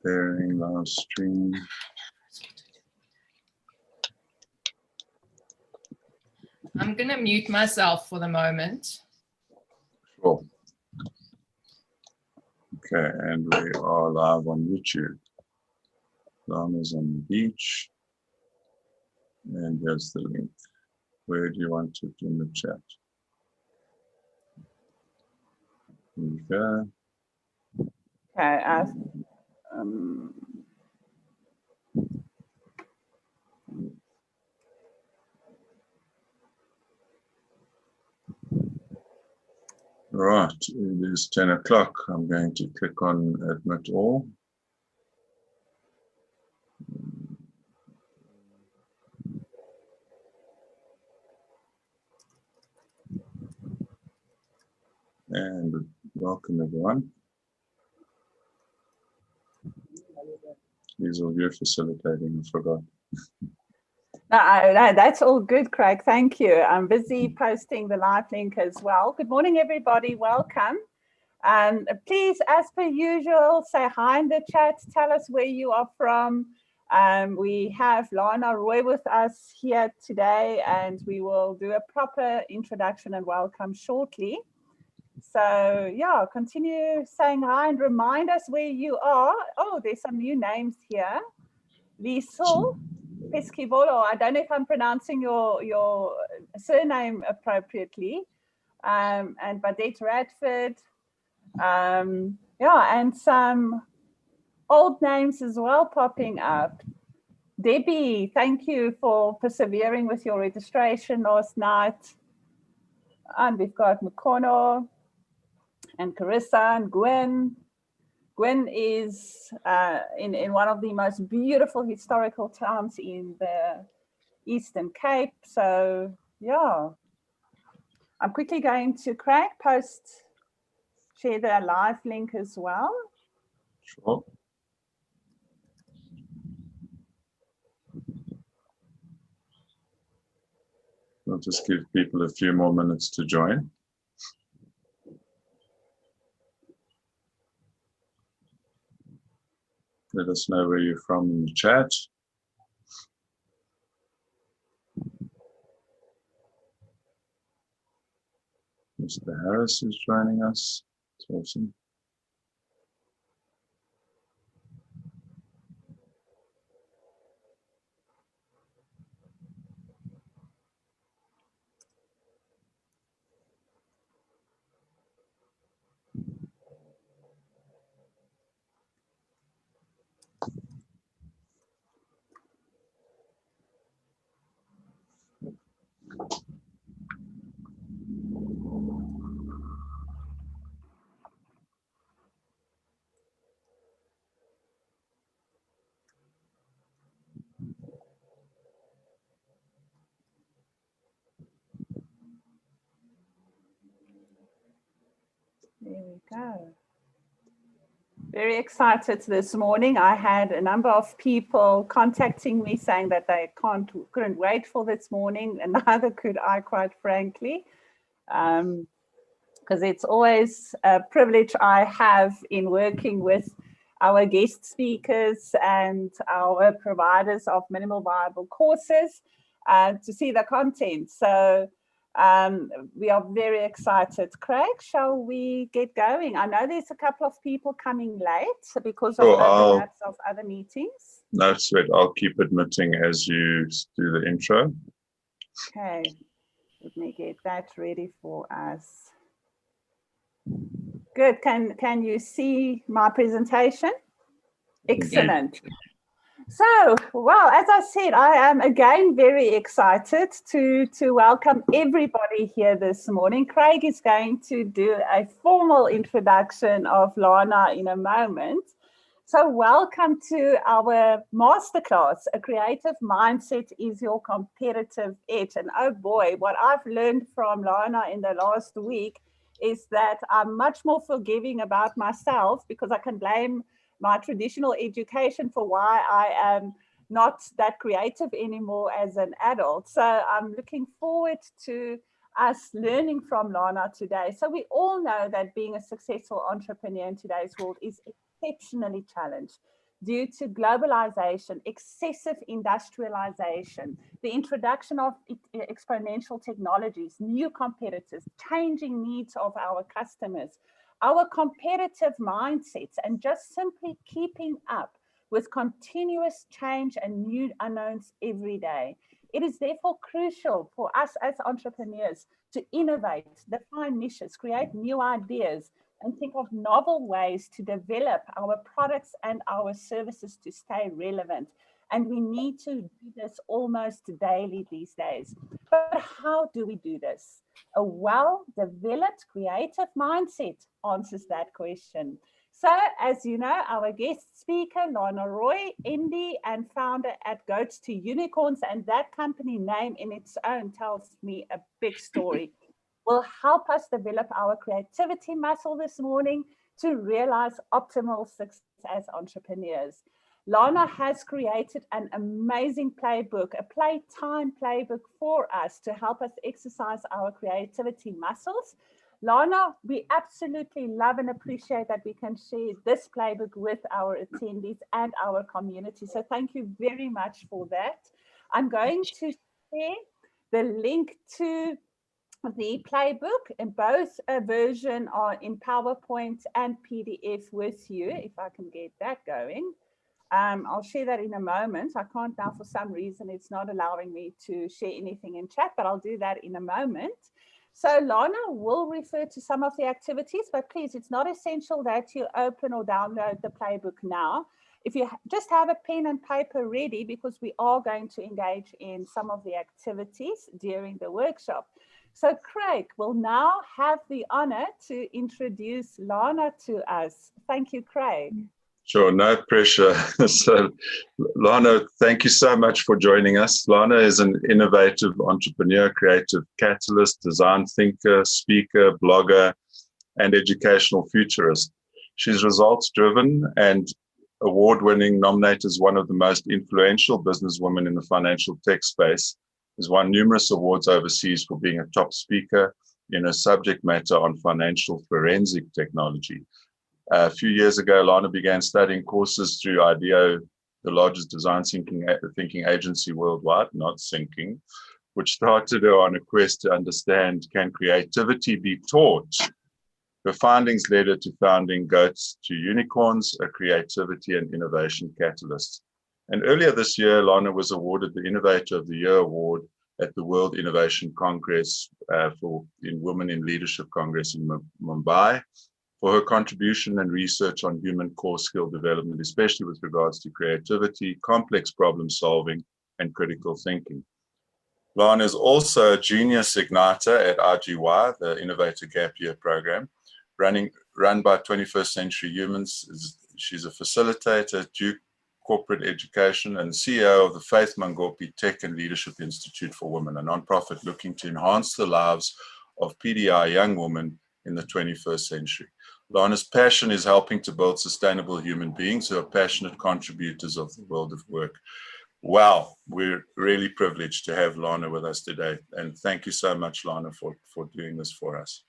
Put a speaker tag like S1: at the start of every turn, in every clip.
S1: Sharing our stream.
S2: I'm going to mute myself for the moment.
S1: Sure. Okay, and we are live on YouTube. Lana's on the beach. And here's the link. Where do you want it in the chat? Here we go.
S3: Okay,
S1: Right, it is 10 o'clock. I'm going to click on Admit All. And welcome everyone. These are you facilitating, I forgot.
S3: No, that's all good, Craig. Thank you. I'm busy posting the live link as well. Good morning, everybody. Welcome. Please, as per usual, say hi in the chat. Tell us where you are from. We have Lana Roy with us here today, and we will do a proper introduction and welcome shortly. So, yeah, continue saying hi and remind us where you are. Oh, there's some new names here. Liesel Pesquivolo. I don't know if I'm pronouncing your surname appropriately. And Badette Radford. Yeah, and some old names as well popping up. Debbie, thank you for persevering with your registration last night. And we've got Mukono and Carissa and Gwen. Gwen is in one of the most beautiful historical towns in the Eastern Cape. So, yeah. I'm quickly going to Craig share the live link as well.
S1: Sure. I'll just give people a few more minutes to join. Let us know where you're from in the chat. Mr. Harris is joining us. It's awesome.
S3: There we go. Very excited this morning. I had a number of people contacting me saying that they couldn't wait for this morning, and neither could I, quite frankly, because it's always a privilege I have in working with our guest speakers and our providers of minimal viable courses to see the content. So we are very excited. Craig, shall we get going? I know there's a couple of people coming late because of overlaps of other meetings.
S1: No sweat. I'll keep admitting as you do the intro.
S3: Okay, let me get that ready for us. Good. Can you see my presentation? Excellent. So, well, as I said, I am again very excited to welcome everybody here this morning. Craig is going to do a formal introduction of Lana in a moment. So welcome to our masterclass, A Creative Mindset is Your Competitive Edge. And oh boy, what I've learned from Lana in the last week is that I'm much more forgiving about myself because I can blame my traditional education for why I am not that creative anymore as an adult. So I'm looking forward to us learning from Lana today. So we all know that being a successful entrepreneur in today's world is exceptionally challenged. due to globalization, excessive industrialization, the introduction of exponential technologies, new competitors, changing needs of our customers, our competitive mindsets, and just simply keeping up with continuous change and new unknowns every day. It is therefore crucial for us as entrepreneurs to innovate, define niches, create new ideas, and think of novel ways to develop our products and our services to stay relevant. And we need to do this almost daily these days. But how do we do this? A well-developed creative mindset answers that question. So, as you know, our guest speaker, Lana Roy, MD and founder at Goats to Unicorns, and that company name in its own tells me a big story, will help us develop our creativity muscle this morning to realize optimal success as entrepreneurs. Lana has created an amazing playbook, a playtime playbook for us to help us exercise our creativity muscles. Lana, we absolutely love and appreciate that we can share this playbook with our attendees and our community. So thank you very much for that. I'm going to share the link to the playbook in both a version are in PowerPoint and PDF with you, if I can get that going. I'll share that in a moment. I can't now, for some reason, it's not allowing me to share anything in chat, but I'll do that in a moment. So Lana will refer to some of the activities, but please, it's not essential that you open or download the playbook now. If you just have a pen and paper ready, because we are going to engage in some of the activities during the workshop. So Craig will now have the honor to introduce Lana to us. Thank you, Craig.
S1: Sure, no pressure. So, Lana, thank you so much for joining us. Lana is an innovative entrepreneur, creative catalyst, design thinker, speaker, blogger, and educational futurist. She's results-driven and award-winning, nominated as one of the most influential businesswomen in the financial tech space. Has won numerous awards overseas for being a top speaker in a subject matter on financial forensic technology. A few years ago, Lana began studying courses through IDEO, the largest design thinking agency worldwide, not thinking, which started her on a quest to understand, can creativity be taught? Her findings led her to founding Goats to Unicorns, a creativity and innovation catalyst. And earlier this year, Lana was awarded the Innovator of the Year award at the World Innovation Congress in Women in Leadership Congress in Mumbai for her contribution and research on human core skill development, especially with regards to creativity, complex problem solving, and critical thinking. Lana is also a junior signata at RGY, the Innovator Gap Year program, run by 21st Century Humans. She's a facilitator at Duke Corporate Education and CEO of the Faith Mangopi Tech and Leadership Institute for Women, a nonprofit looking to enhance the lives of PDI young women in the 21st century. Lana's passion is helping to build sustainable human beings who are passionate contributors of the world of work. Wow, we're really privileged to have Lana with us today. And thank you so much, Lana, for doing this for us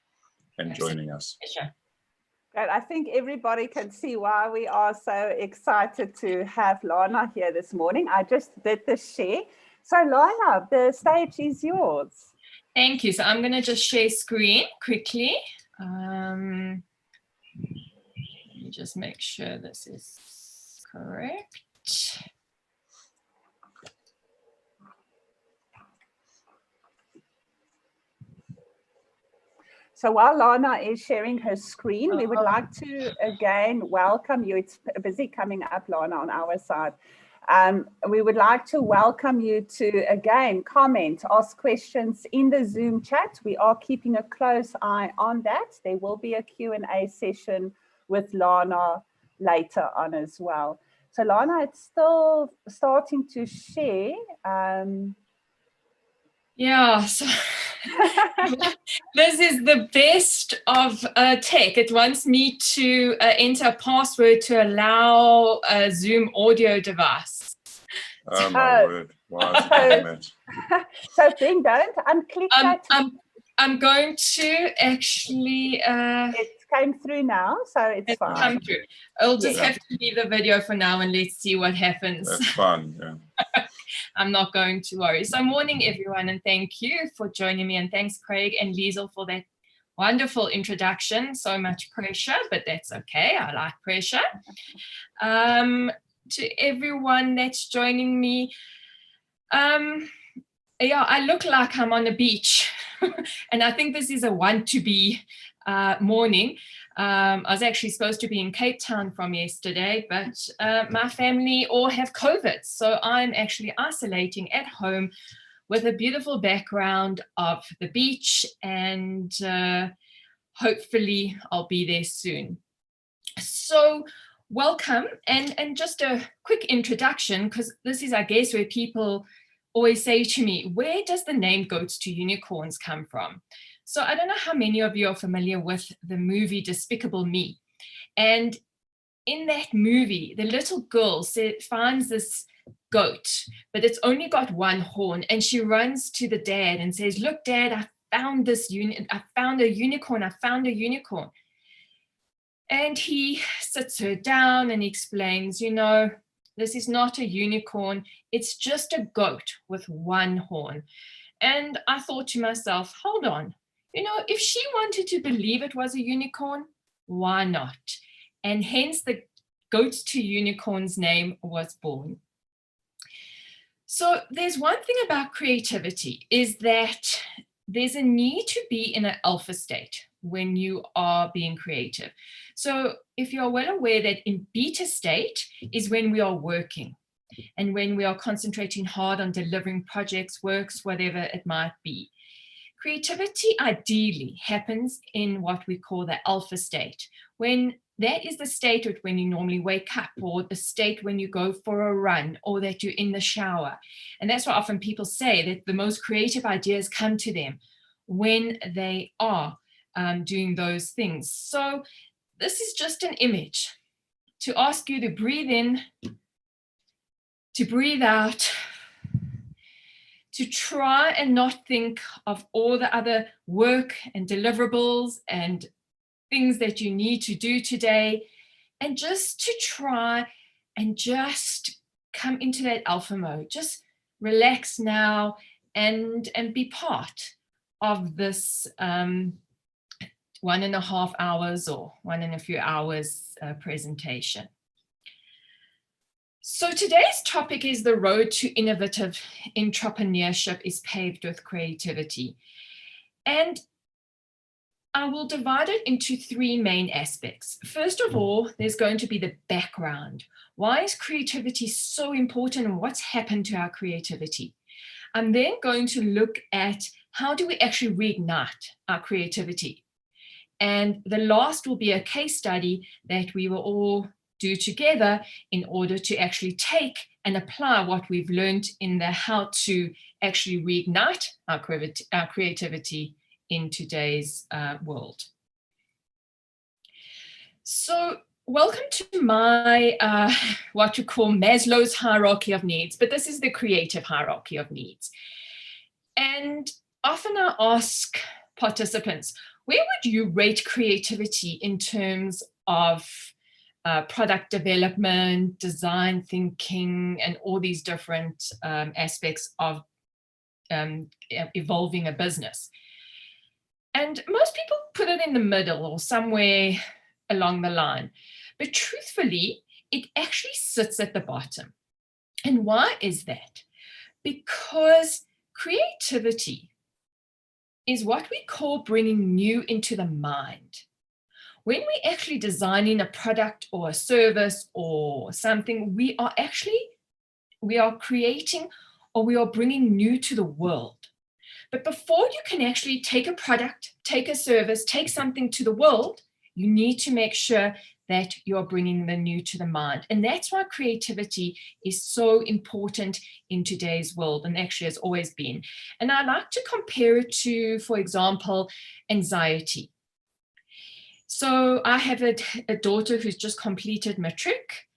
S1: and joining us.
S2: Sure.
S3: Great. I think everybody can see why we are so excited to have Lana here this morning. I just did the share. So Lana, the stage is yours.
S2: Thank you. So I'm going to just share screen quickly. Let me just make sure this is correct.
S3: So while Lana is sharing her screen, we would like to again welcome you. It's busy coming up, Lana, on our side. We would like to welcome you to, again, comment, ask questions in the Zoom chat. We are keeping a close eye on that. There will be a Q&A session with Lana later on as well. So Lana, it's still starting to share.
S2: Yeah, so this is the best of tech. It wants me to enter a password to allow a Zoom audio device.
S1: Oh my word. Why is it doing that?
S3: So then don't unclick that.
S2: I'm going to actually...
S3: it's came through now, so it's fine.
S2: Come through. I'll just
S1: Yeah.
S2: have to leave the video for now and let's see what happens.
S1: That's fun. Yeah.
S2: I'm not going to worry. So morning, everyone, and thank you for joining me. And thanks, Craig and Liesel, for that wonderful introduction. So much pressure, but that's okay. I like pressure. To everyone that's joining me, yeah, I look like I'm on a beach. And I think this is a want-to-be morning. I was actually supposed to be in Cape Town from yesterday, but my family all have COVID. So I'm actually isolating at home with a beautiful background of the beach, and hopefully I'll be there soon. So welcome, and just a quick introduction, because this is, I guess, where people always say to me, where does the name Goats to Unicorns come from? So I don't know how many of you are familiar with the movie Despicable Me. And in that movie, the little girl finds this goat, but it's only got one horn. And she runs to the dad and says, look, Dad, I found a unicorn. And he sits her down and explains, this is not a unicorn. It's just a goat with one horn. And I thought to myself, hold on, if she wanted to believe it was a unicorn, why not? And hence the Goats to Unicorns name was born. So there's one thing about creativity, is that there's a need to be in an alpha state when you are being creative. So if you're well aware that in beta state is when we are working and when we are concentrating hard on delivering projects, works, whatever it might be. Creativity ideally happens in what we call the alpha state, when that is the state when you normally wake up, or the state when you go for a run, or that you're in the shower. And that's why often people say that the most creative ideas come to them when they are doing those things. So this is just an image to ask you to breathe in, to breathe out, to try and not think of all the other work and deliverables and things that you need to do today, and just to try and just come into that alpha mode. Just relax now and be part of this 1.5 hours or 1 and a few hours presentation. So today's topic is the road to innovative entrepreneurship is paved with creativity. And I will divide it into 3 main aspects. First of all, there's going to be the background. Why is creativity so important, and what's happened to our creativity? I'm then going to look at how do we actually reignite our creativity. And the last will be a case study that we will all do together in order to actually take and apply what we've learned in the how to actually reignite our creativity in today's world. So welcome to my what you call Maslow's hierarchy of needs, but this is the creative hierarchy of needs. And often I ask participants, where would you rate creativity in terms of product development, design thinking, and all these different aspects of evolving a business? And most people put it in the middle or somewhere along the line. But truthfully, it actually sits at the bottom. And why is that? Because creativity is what we call bringing new into the mind. When we're actually designing a product or a service or something, we are creating, or we are bringing new to the world. But before you can actually take a product, take a service, take something to the world, you need to make sure that you're bringing the new to the mind. And that's why creativity is so important in today's world, and actually has always been. And I like to compare it to, for example, anxiety. So I have a daughter who's just completed matric,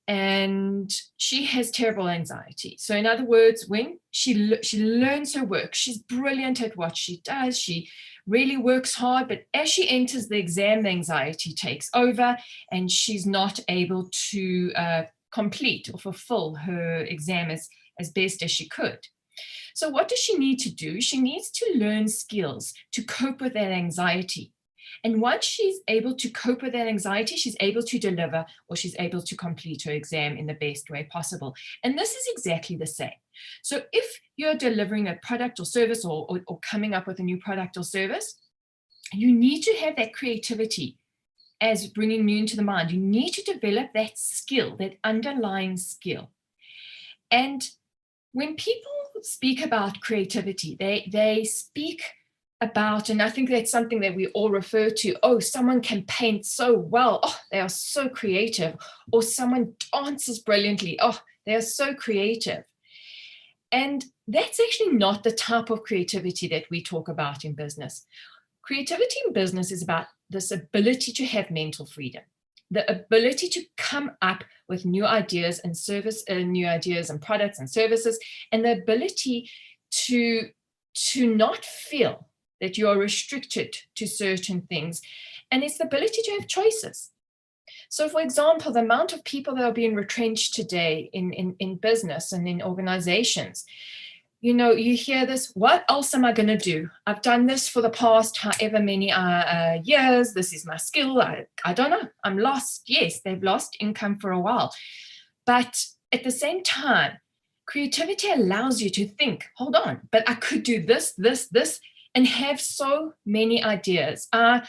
S2: and she has terrible anxiety. So in other words, when she learns her work, she's brilliant at what she does. She really works hard, but as she enters the exam, the anxiety takes over and she's not able to complete or fulfill her exam as best as she could. So what does she need to do? She needs to learn skills to cope with that anxiety. And once she's able to cope with that anxiety, she's able to deliver, or she's able to complete her exam in the best way possible. And this is exactly the same. So if you're delivering a product or service, or coming up with a new product or service, you need to have that creativity as bringing new into the mind. You need to develop that skill, that underlying skill. And when people speak about creativity, they speak about, and I think that's something that we all refer to, oh, someone can paint so well, oh, they are so creative, or someone dances brilliantly, oh, they are so creative. And that's actually not the type of creativity that we talk about in business. Creativity in business is about this ability to have mental freedom, the ability to come up with new ideas and new ideas and products and services, and the ability to not feel that you are restricted to certain things. And it's the ability to have choices. So, for example, the amount of people that are being retrenched today in business and in organizations, you hear this, what else am I going to do? I've done this for the past however many years. This is my skill. I don't know. I'm lost. Yes, they've lost income for a while. But at the same time, creativity allows you to think, hold on, but I could do this, and have so many ideas. I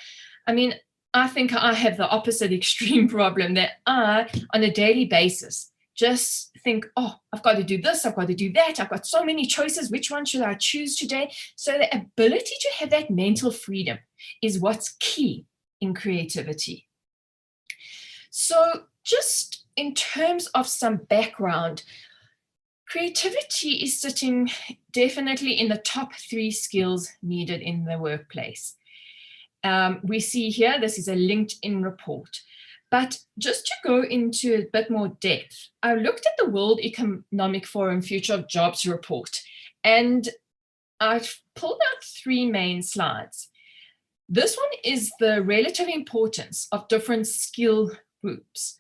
S2: think I have the opposite extreme problem that I, on a daily basis, just think, oh, I've got to do this, I've got to do that. I've got so many choices. Which one should I choose today? So the ability to have that mental freedom is what's key in creativity. So just in terms of some background, creativity is sitting definitely in the top 3 skills needed in the workplace. We see here, this is a LinkedIn report. But just to go into a bit more depth, I looked at the World Economic Forum Future of Jobs report, and I've pulled out 3 main slides. This one is the relative importance of different skill groups.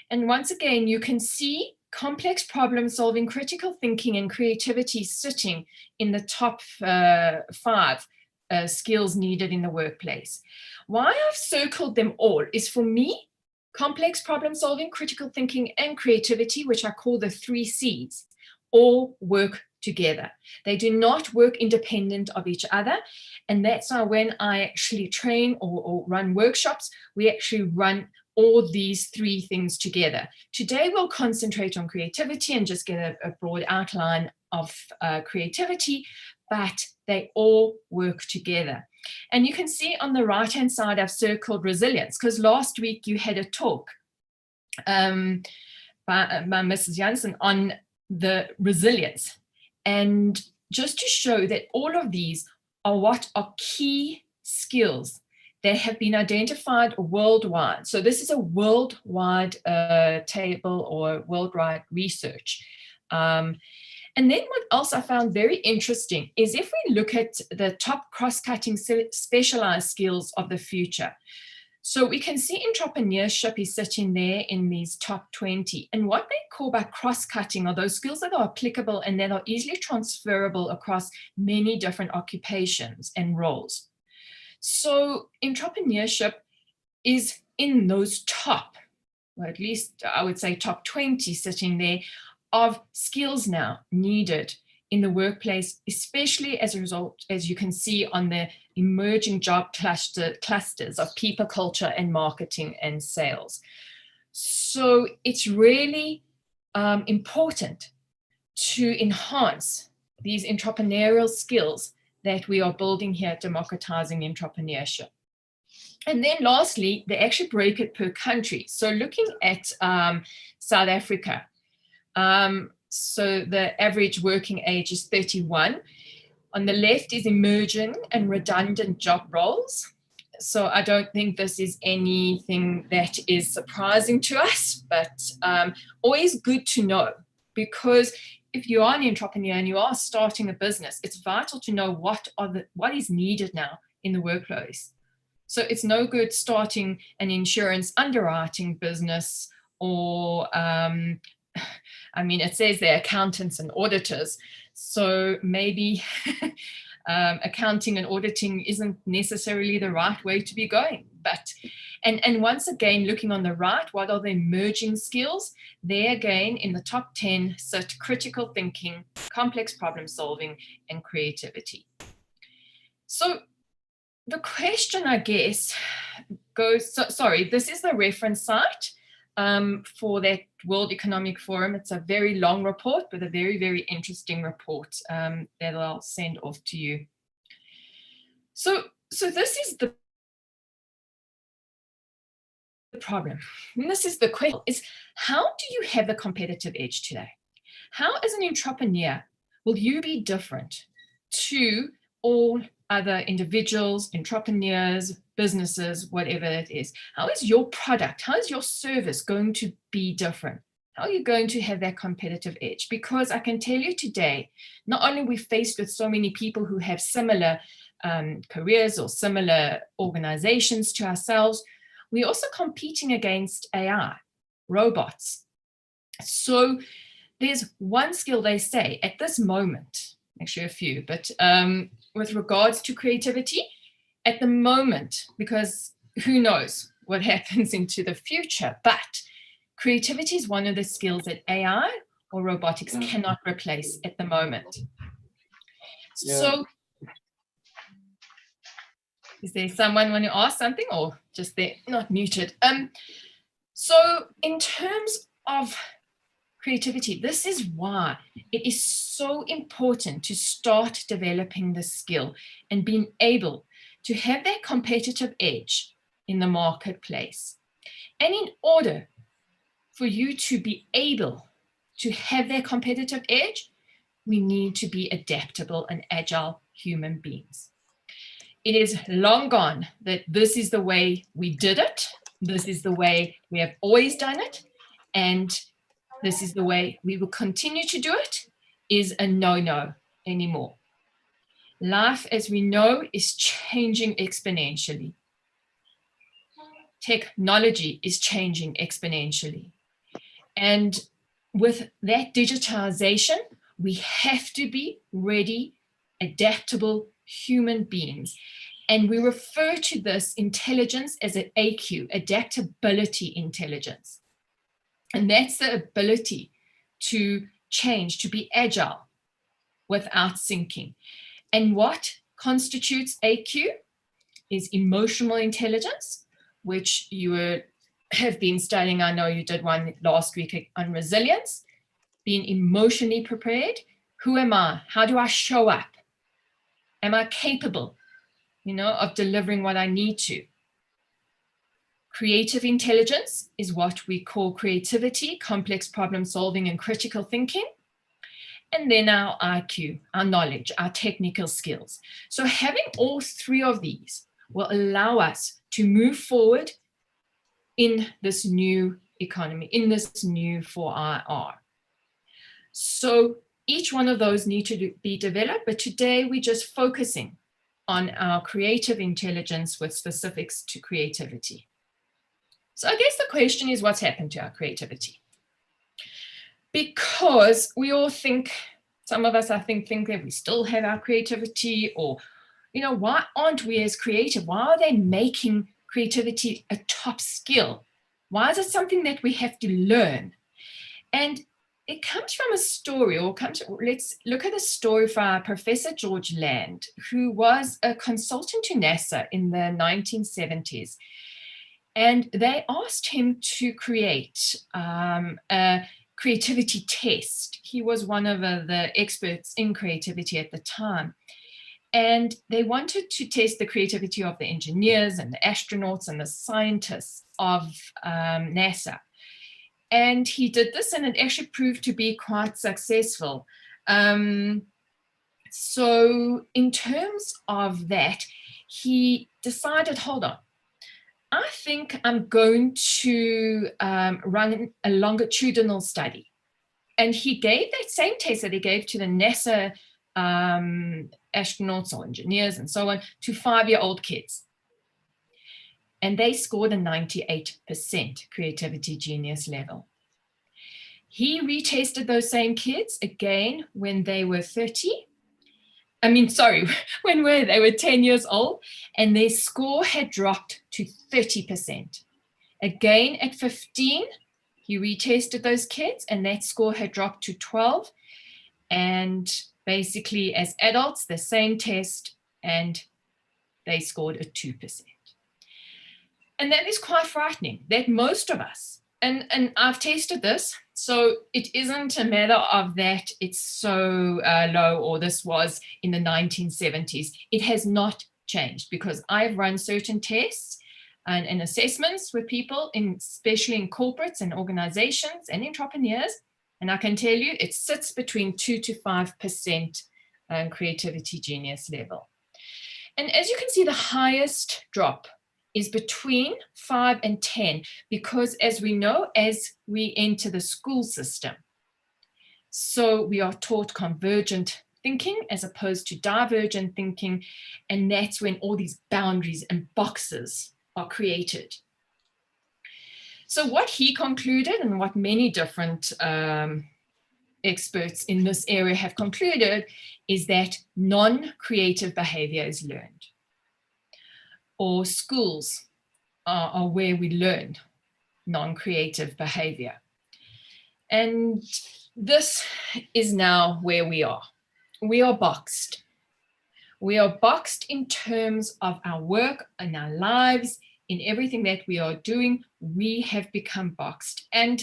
S2: And once again, you can see complex problem solving, critical thinking, and creativity sitting in the top 5 skills needed in the workplace. Why I've circled them all is, for me, complex problem solving, critical thinking, and creativity, which I call the 3 C's, all work together. They do not work independent of each other. And that's why when I actually train or run workshops, we actually run all these 3 things together. Today, we'll concentrate on creativity and just get a broad outline of creativity, but they all work together. And you can see on the right-hand side, I've circled resilience, because last week you had a talk by Mrs. Jansen on the resilience. And just to show that all of these are what are key skills that have been identified worldwide. So this is a worldwide table or worldwide research. And then what else I found very interesting is if we look at the top cross-cutting specialized skills of the future. So we can see entrepreneurship is sitting there in these top 20. And what they call by cross-cutting are those skills that are applicable and that are easily transferable across many different occupations and roles. So entrepreneurship is in those top, or at least I would say top 20 sitting there, of skills now needed in the workplace, especially as a result, as you can see on the emerging job clusters of people, culture, and marketing and sales. So it's really important to enhance these entrepreneurial skills that we are building here at Democratizing Entrepreneurship. And then lastly, they actually break it per country. So looking at South Africa, so the average working age is 31. On the left is emerging and redundant job roles. So I don't think this is anything that is surprising to us, but always good to know, because if you are an entrepreneur and you are starting a business, it's vital to know what is needed now in the workplace. So it's no good starting an insurance underwriting business or, I mean, it says they're accountants and auditors. So maybe accounting and auditing isn't necessarily the right way to be going. But, and once again, looking on the right, what are the emerging skills? There again, in the top 10 sit critical thinking, complex problem solving, and creativity. So the question, I guess, goes, sorry, this is the reference site for that World Economic Forum. It's a very long report, but a very, very interesting report that I'll send off to you. So this is the problem. And this is the question, is how do you have a competitive edge today? How, as an entrepreneur, will you be different to all other individuals, entrepreneurs, businesses, whatever it is? How is your product, how is your service going to be different? How are you going to have that competitive edge? Because I can tell you today, not only are we faced with so many people who have similar careers or similar organizations to ourselves, we're also competing against AI, robots. So there's one skill they say at this moment, actually a few, but with regards to creativity, at the moment, because who knows what happens into the future, but creativity is one of the skills that AI or robotics cannot replace at the moment. Yeah. So is there someone want to ask something, or just they're not muted? So in terms of creativity, this is why it is so important to start developing the skill and being able to have that competitive edge in the marketplace. And in order for you to be able to have that competitive edge, we need to be adaptable and agile human beings. It is long gone that this is the way we did it. This is the way we have always done it. And this is the way we will continue to do it, is a no-no anymore. Life, as we know, is changing exponentially. Technology is changing exponentially. And with that digitization, we have to be ready, adaptable human beings. And we refer to this intelligence as an AQ, adaptability intelligence. And that's the ability to change, to be agile without sinking. And what constitutes AQ is emotional intelligence, which you have been studying. I know you did one last week on resilience, being emotionally prepared. Who am I? How do I show up? Am I capable, of delivering what I need to? Creative intelligence is what we call creativity, complex problem solving, and critical thinking. And then our IQ, our knowledge, our technical skills. So having all three of these will allow us to move forward in this new economy, in this new 4IR. So each one of those need to be developed, but today we're just focusing on our creative intelligence with specifics to creativity. So I guess the question is, what's happened to our creativity? Because we all think, some of us I think that we still have our creativity, or, why aren't we as creative? Why are they making creativity a top skill? Why is it something that we have to learn? And it comes from a story, let's look at a story from Professor George Land, who was a consultant to NASA in the 1970s. And they asked him to create a creativity test. He was one of the experts in creativity at the time. And they wanted to test the creativity of the engineers and the astronauts and the scientists of NASA. And he did this, and it actually proved to be quite successful. So in terms of that, he decided, hold on, I think I'm going to run a longitudinal study. And he gave that same test that he gave to the NASA astronauts or engineers and so on, to 5-year-old kids. And they scored a 98% creativity genius level. He retested those same kids again when they were 30. When they were 10 years old, and their score had dropped to 30%. Again, at 15, he retested those kids, and that score had dropped to 12. And basically, as adults, the same test, and they scored a 2%. And that is quite frightening, that most of us, and I've tested this, so it isn't a matter of that it's so low, or this was in the 1970s. It has not changed, because I've run certain tests and assessments with people, especially in corporates and organizations and entrepreneurs, and I can tell you it sits between 2 to 5% creativity genius level. And as you can see, the highest drop is between 5 and 10, because as we know, as we enter the school system, so we are taught convergent thinking as opposed to divergent thinking, and that's when all these boundaries and boxes are created. So what he concluded, and what many different experts in this area have concluded, is that non-creative behavior is learned, or schools are where we learn non-creative behavior. And this is now where we are. We are boxed. We are boxed in terms of our work and our lives, in everything that we are doing. We have become boxed. And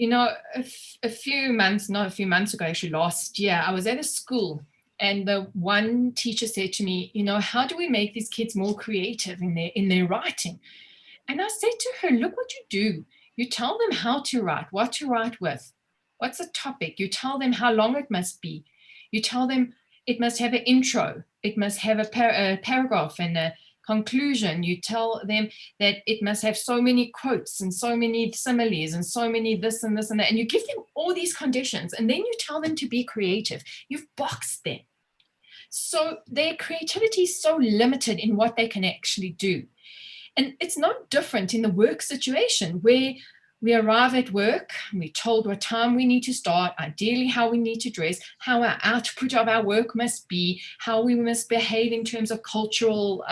S2: a few months ago, actually last year, I was at a school, and the one teacher said to me, how do we make these kids more creative in their writing? And I said to her, look what you do. You tell them how to write, what to write with, what's the topic. You tell them how long it must be. You tell them it must have an intro. It must have a paragraph and a conclusion. You tell them that it must have so many quotes and so many similes and so many this and this and that. And you give them all these conditions, and then you tell them to be creative. You've boxed them. So their creativity is so limited in what they can actually do. And it's no different in the work situation, where we arrive at work, we're told what time we need to start, ideally how we need to dress, how our output of our work must be, how we must behave in terms of cultural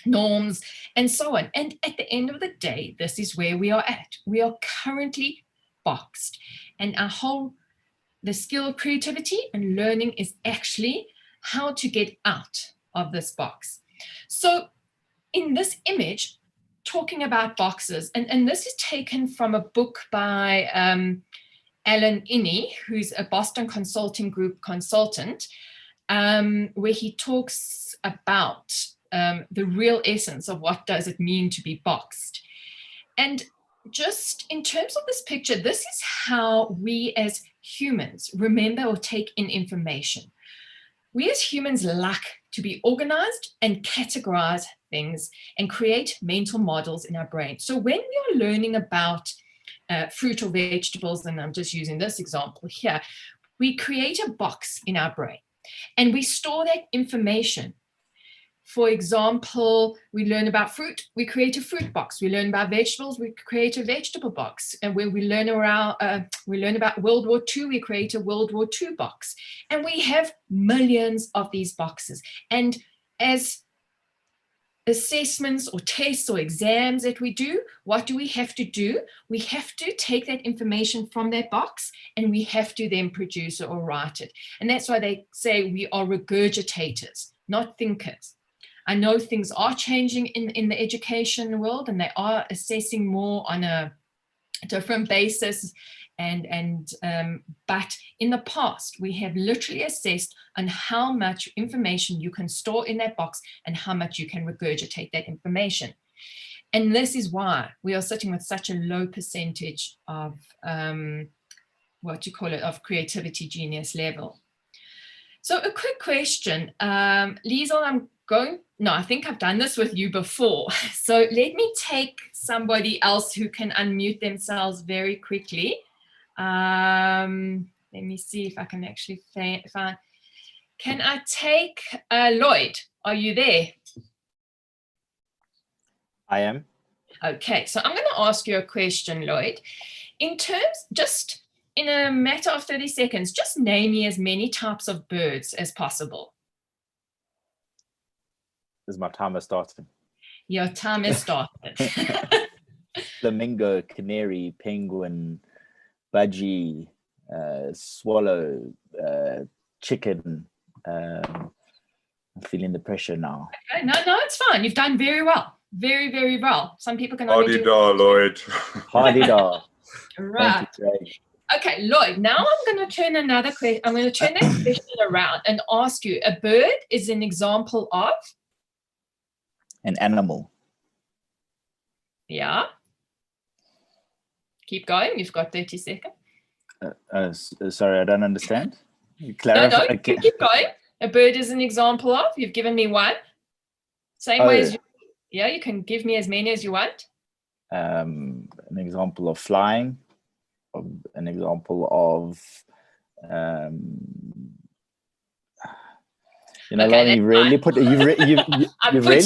S2: norms, and so on. And at the end of the day, this is where we are at. We are currently boxed. And the skill of creativity and learning is actually how to get out of this box. So in this image, talking about boxes, and this is taken from a book by Alan Inney, who's a Boston Consulting Group consultant, where he talks about the real essence of what does it mean to be boxed. And just in terms of this picture, this is how we as humans remember or take in information. We as humans like to be organized and categorize things and create mental models in our brain. So when we are learning about fruit or vegetables, and I'm just using this example here, we create a box in our brain and we store that information. For example, we learn about fruit, we create a fruit box. We learn about vegetables, we create a vegetable box. And when we learn about World War II, we create a World War II box. And we have millions of these boxes. And as assessments or tests or exams that we do, what do? We have to take that information from that box, and we have to then produce it or write it. And that's why they say we are regurgitators, not thinkers. I know things are changing in the education world, and they are assessing more on a different basis. But in the past, we have literally assessed on how much information you can store in that box and how much you can regurgitate that information. And this is why we are sitting with such a low percentage of of creativity genius level. So a quick question, Liesl, I think I've done this with you before. So let me take somebody else who can unmute themselves very quickly. Let me see if I can actually find. Can I take Lloyd? Are you there?
S4: I am.
S2: Okay, so I'm going to ask you a question, Lloyd. In terms, just in a matter of 30 seconds, just name me as many types of birds as possible.
S4: Is my timer starting?
S2: Your time is started.
S4: Flamingo, canary, penguin, budgie, swallow, chicken. I'm feeling the pressure now.
S2: Okay, no, it's fine. You've done very well. Very, very well. Some people can only do...
S1: Hardy-dar, Lloyd.
S4: Hardy-dar.
S2: Right.
S4: Thank you, Craig.
S2: Okay, Lloyd, now I'm going to turn another question. I'm going to turn that question around and ask you, a bird is an example of?
S4: An animal.
S2: Yeah. Keep going. You've got 30 seconds.
S4: Sorry, I don't understand. Clarify.
S2: No, you keep going. A bird is an example of. You've given me one. Same way as you. Yeah, you can give me as many as you want.
S4: An example of flying. An example of. You know, Lonnie, you really put you really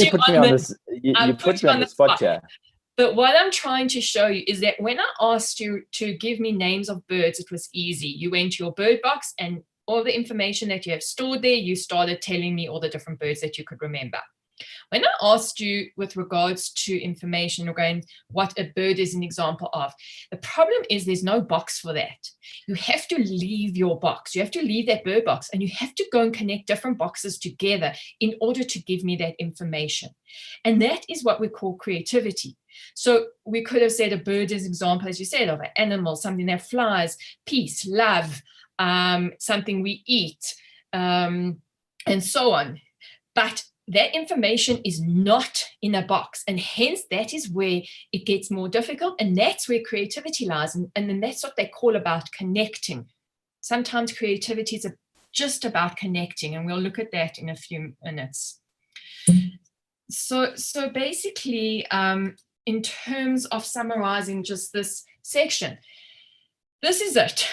S4: put me on this. You put me on the spot here.
S2: But what I'm trying to show you is that when I asked you to give me names of birds, it was easy. You went to your bird box and all the information that you have stored there, you started telling me all the different birds that you could remember. When I asked you with regards to information regarding what a bird is an example of, the problem is there's no box for that. You have to leave your box. You have to leave that bird box and you have to go and connect different boxes together in order to give me that information. And that is what we call creativity. So we could have said a bird is an example, as you said, of an animal, something that flies, peace, love, something we eat, and so on. But that information is not in a box, and hence that is where it gets more difficult, and that's where creativity lies, and then that's what they call about connecting. Sometimes creativity is just about connecting, and we'll look at that in a few minutes. So basically, in terms of summarizing just this section, this is it.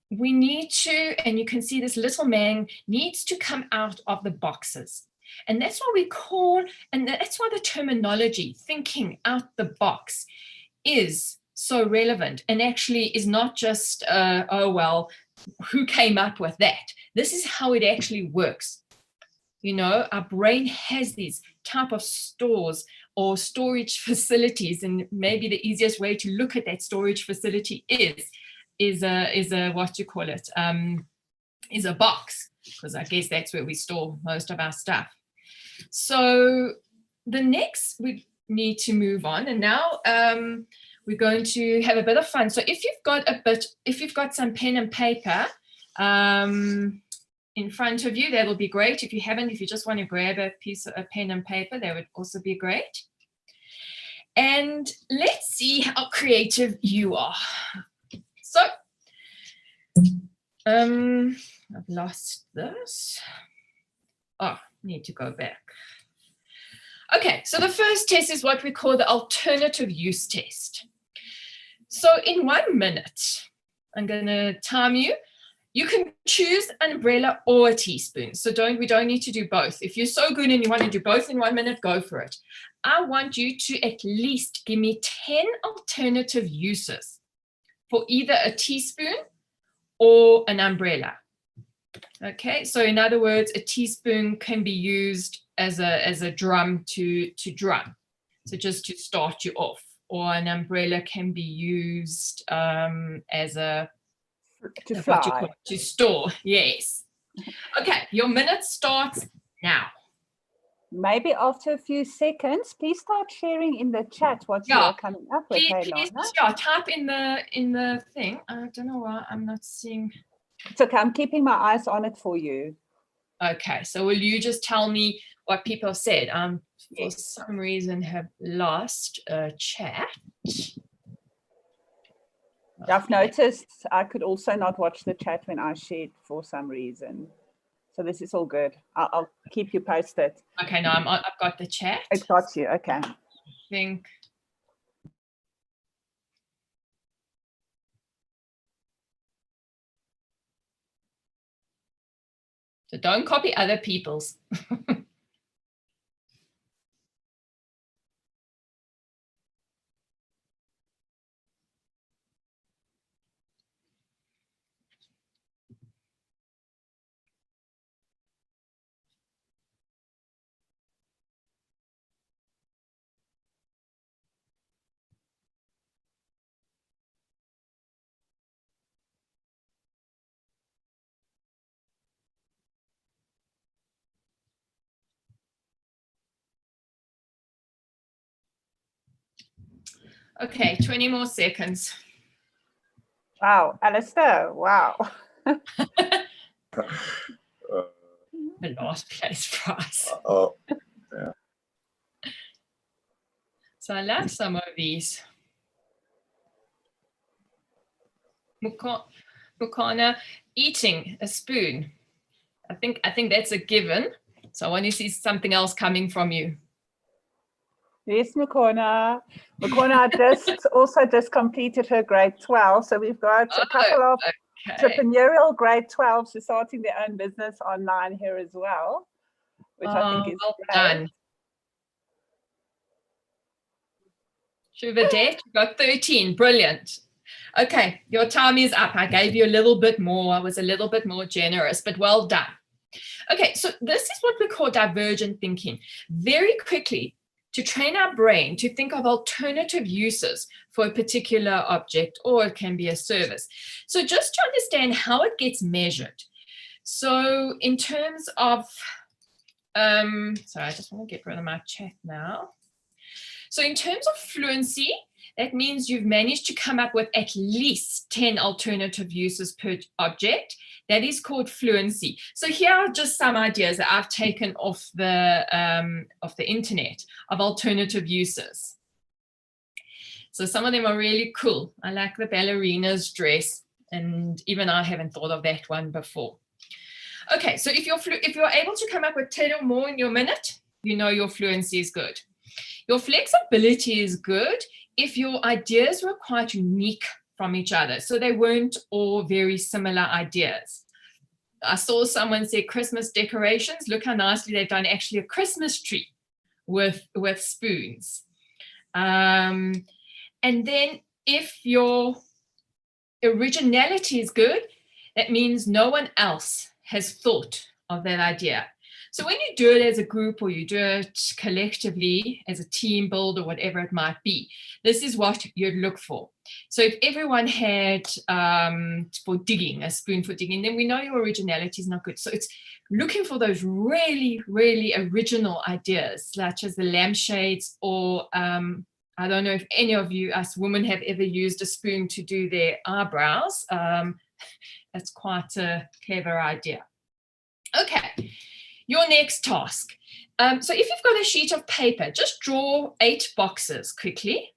S2: We need to, and you can see this little man needs to come out of the boxes. And that's what we call, and that's why the terminology, thinking out the box, is so relevant and actually is not just, oh, well, who came up with that? This is how it actually works. You know, our brain has these type of stores or storage facilities, and maybe the easiest way to look at that storage facility is a what you call it, is a box, because I guess that's where we store most of our stuff. So the next we need to move on, and now we're going to have a bit of fun. So if you've got some pen and paper in front of you, that'll be great. If you haven't, if you just want to grab a piece of a pen and paper, that would also be great. And let's see how creative you are. So I've lost this. Oh, need to go back. Okay, so the first test is what we call the alternative use test. So in 1 minute, I'm going to time you. You can choose an umbrella or a teaspoon. So we don't need to do both. If you're so good and you want to do both in 1 minute, go for it. I want you to at least give me 10 alternative uses for either a teaspoon or an umbrella. Okay, so in other words, a teaspoon can be used as a drum to drum, so just to start you off, or an umbrella can be used as a to store. Yes. Okay, your minute starts now.
S3: Maybe after a few seconds, please start sharing in the chat what you are coming up with.
S2: Please, type in the thing. I don't know why I'm not seeing.
S3: It's okay, I'm keeping my eyes on it for you.
S2: Okay, so will you just tell me what people have said? For some reason have lost a chat.
S3: I've noticed I could also not watch the chat when I shared for some reason. So this is all good. I'll keep you posted.
S2: Okay, no, I've got the chat.
S3: It got you, okay.
S2: I think. So don't copy other people's. Okay, 20 more seconds.
S3: Wow, Alistair, wow.
S2: The last place prize.
S1: Yeah.
S2: So I love some of these. Mukana, eating a spoon. I think that's a given. So I want to see something else coming from you.
S3: Yes, Mukona. Mukona just completed her grade 12. So we've got a couple of entrepreneurial grade 12s who are starting their own business online here as well, which I think is
S2: well
S3: great.
S2: done. Shuvadette, you got 13. Brilliant. Okay, your time is up. I gave you a little bit more. I was a little bit more generous, but well done. Okay, so this is what we call divergent thinking. Very quickly, to train our brain to think of alternative uses for a particular object, or it can be a service. So just to understand how it gets measured. So in terms of, sorry, I just want to get rid of my chat now. So in terms of fluency, that means you've managed to come up with at least 10 alternative uses per object. That is called fluency. So here are just some ideas that I've taken off the internet of alternative uses. So some of them are really cool. I like the ballerina's dress, and even I haven't thought of that one before. Okay, so if you're able to come up with 10 or more in your minute, you know your fluency is good. Your flexibility is good if your ideas were quite unique from each other. So they weren't all very similar ideas. I saw someone say Christmas decorations. Look how nicely they've done actually a Christmas tree with spoons. And then if your originality is good, that means no one else has thought of that idea. So when you do it as a group, or you do it collectively as a team build, or whatever it might be, this is what you'd look for. So if everyone had for digging, a spoon for digging, then we know your originality is not good. So it's looking for those really, really original ideas, such as the lampshades, or I don't know if any of you, us women, have ever used a spoon to do their eyebrows. That's quite a clever idea. Okay. Your next task. So if you've got a sheet of paper, just draw 8 boxes quickly.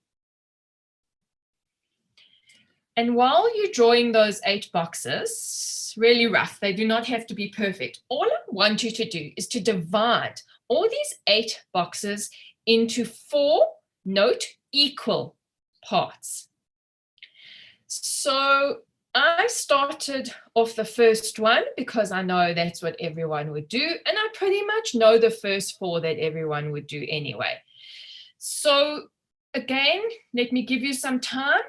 S2: And while you're drawing those 8 boxes, really rough, they do not have to be perfect. All I want you to do is to divide all these 8 boxes into 4 note equal parts. So I started off the first one because I know that's what everyone would do. And I pretty much know the first 4 that everyone would do anyway. So again, let me give you some time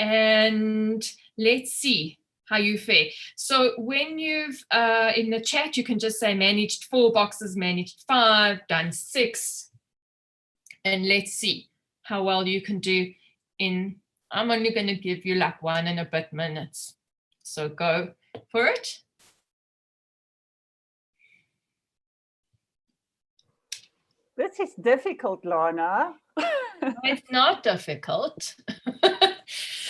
S2: and let's see how you fare. So when you've, in the chat, you can just say managed 4 boxes, managed 5, done 6. And let's see how well you can do in, I'm only going to give you like 1 and a bit minutes. So go for it.
S3: This is difficult, Lana.
S2: It's not difficult.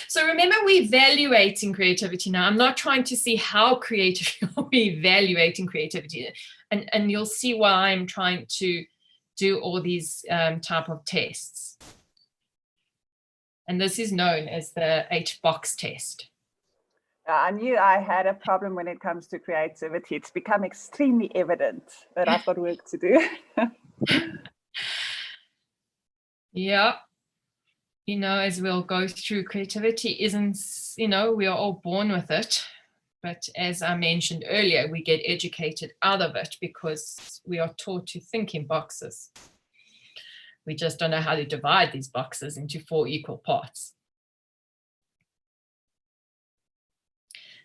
S2: So remember, we're evaluating creativity now. I'm not trying to see how creative you're evaluating creativity. And you'll see why I'm trying to do all these type of tests. And this is known as the 8-box test.
S3: I knew I had a problem when it comes to creativity. It's become extremely evident that I've got work to do.
S2: Yeah. You know, as we'll go through, creativity isn't, you know, we are all born with it. But as I mentioned earlier, we get educated out of it because we are taught to think in boxes. We just don't know how to divide these boxes into 4 equal parts.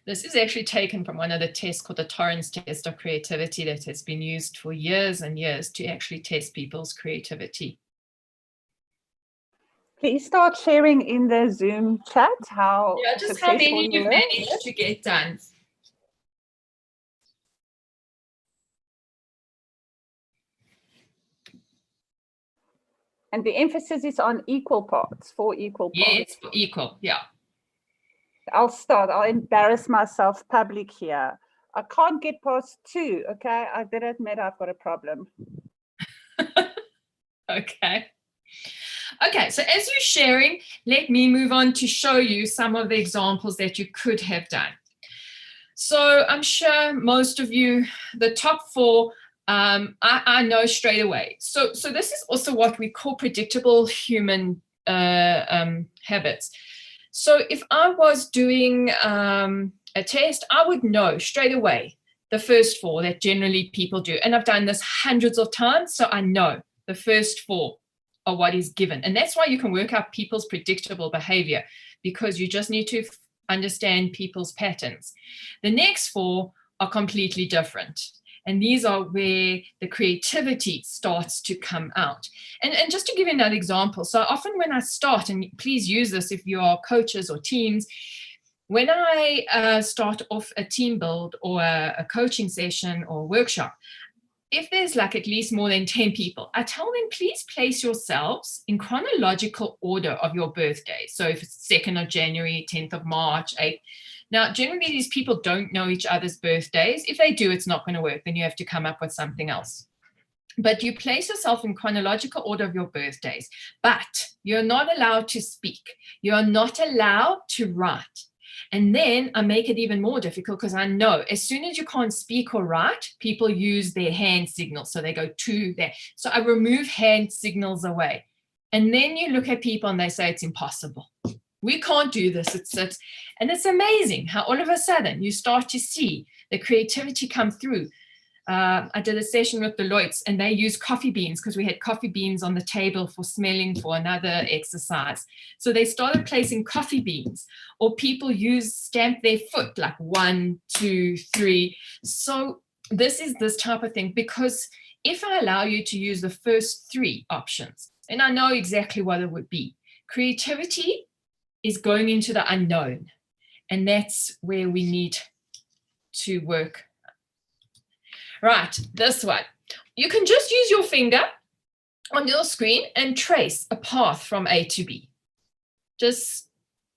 S2: This is actually taken from one of the tests called the Torrance test of creativity that has been used for years and years to actually test people's creativity.
S3: Please start sharing in the Zoom chat how
S2: just how many you've managed to get done.
S3: And the emphasis is on equal parts, 4 equal parts.
S2: Yeah, it's equal, yeah.
S3: I'll start. I'll embarrass myself public here. I can't get past 2, okay? I did admit I've got a problem.
S2: Okay. Okay, so as you're sharing, let me move on to show you some of the examples that you could have done. So I'm sure most of you, the top 4, I know straight away. So this is also what we call predictable human habits. So if I was doing a test, I would know straight away the first 4 that generally people do. And I've done this hundreds of times, so I know the first 4 are what is given. And that's why you can work out people's predictable behavior, because you just need to understand people's patterns. The next 4 are completely different. And these are where the creativity starts to come out. And just to give you another example, so often when I start, and please use this if you are coaches or teams, when I start off a team build or a coaching session or workshop, if there's like at least more than 10 people, I tell them, please place yourselves in chronological order of your birthday. So if it's 2nd of January, 10th of March, 8th. Now, generally, these people don't know each other's birthdays. If they do, it's not going to work. Then you have to come up with something else. But you place yourself in chronological order of your birthdays. But you're not allowed to speak. You're not allowed to write. And then I make it even more difficult because I know as soon as you can't speak or write, people use their hand signals. So they go to there. So I remove hand signals away. And then you look at people and they say it's impossible. We can't do this. And it's amazing how all of a sudden you start to see the creativity come through. I did a session with Deloitte and they use coffee beans because we had coffee beans on the table for smelling for another exercise. So they started placing coffee beans, or people stamp their foot like 1, 2, 3. So this is this type of thing, because if I allow you to use the first 3 options, and I know exactly what it would be, creativity is going into the unknown. And that's where we need to work. Right, this one. You can just use your finger on your screen and trace a path from A to B. Just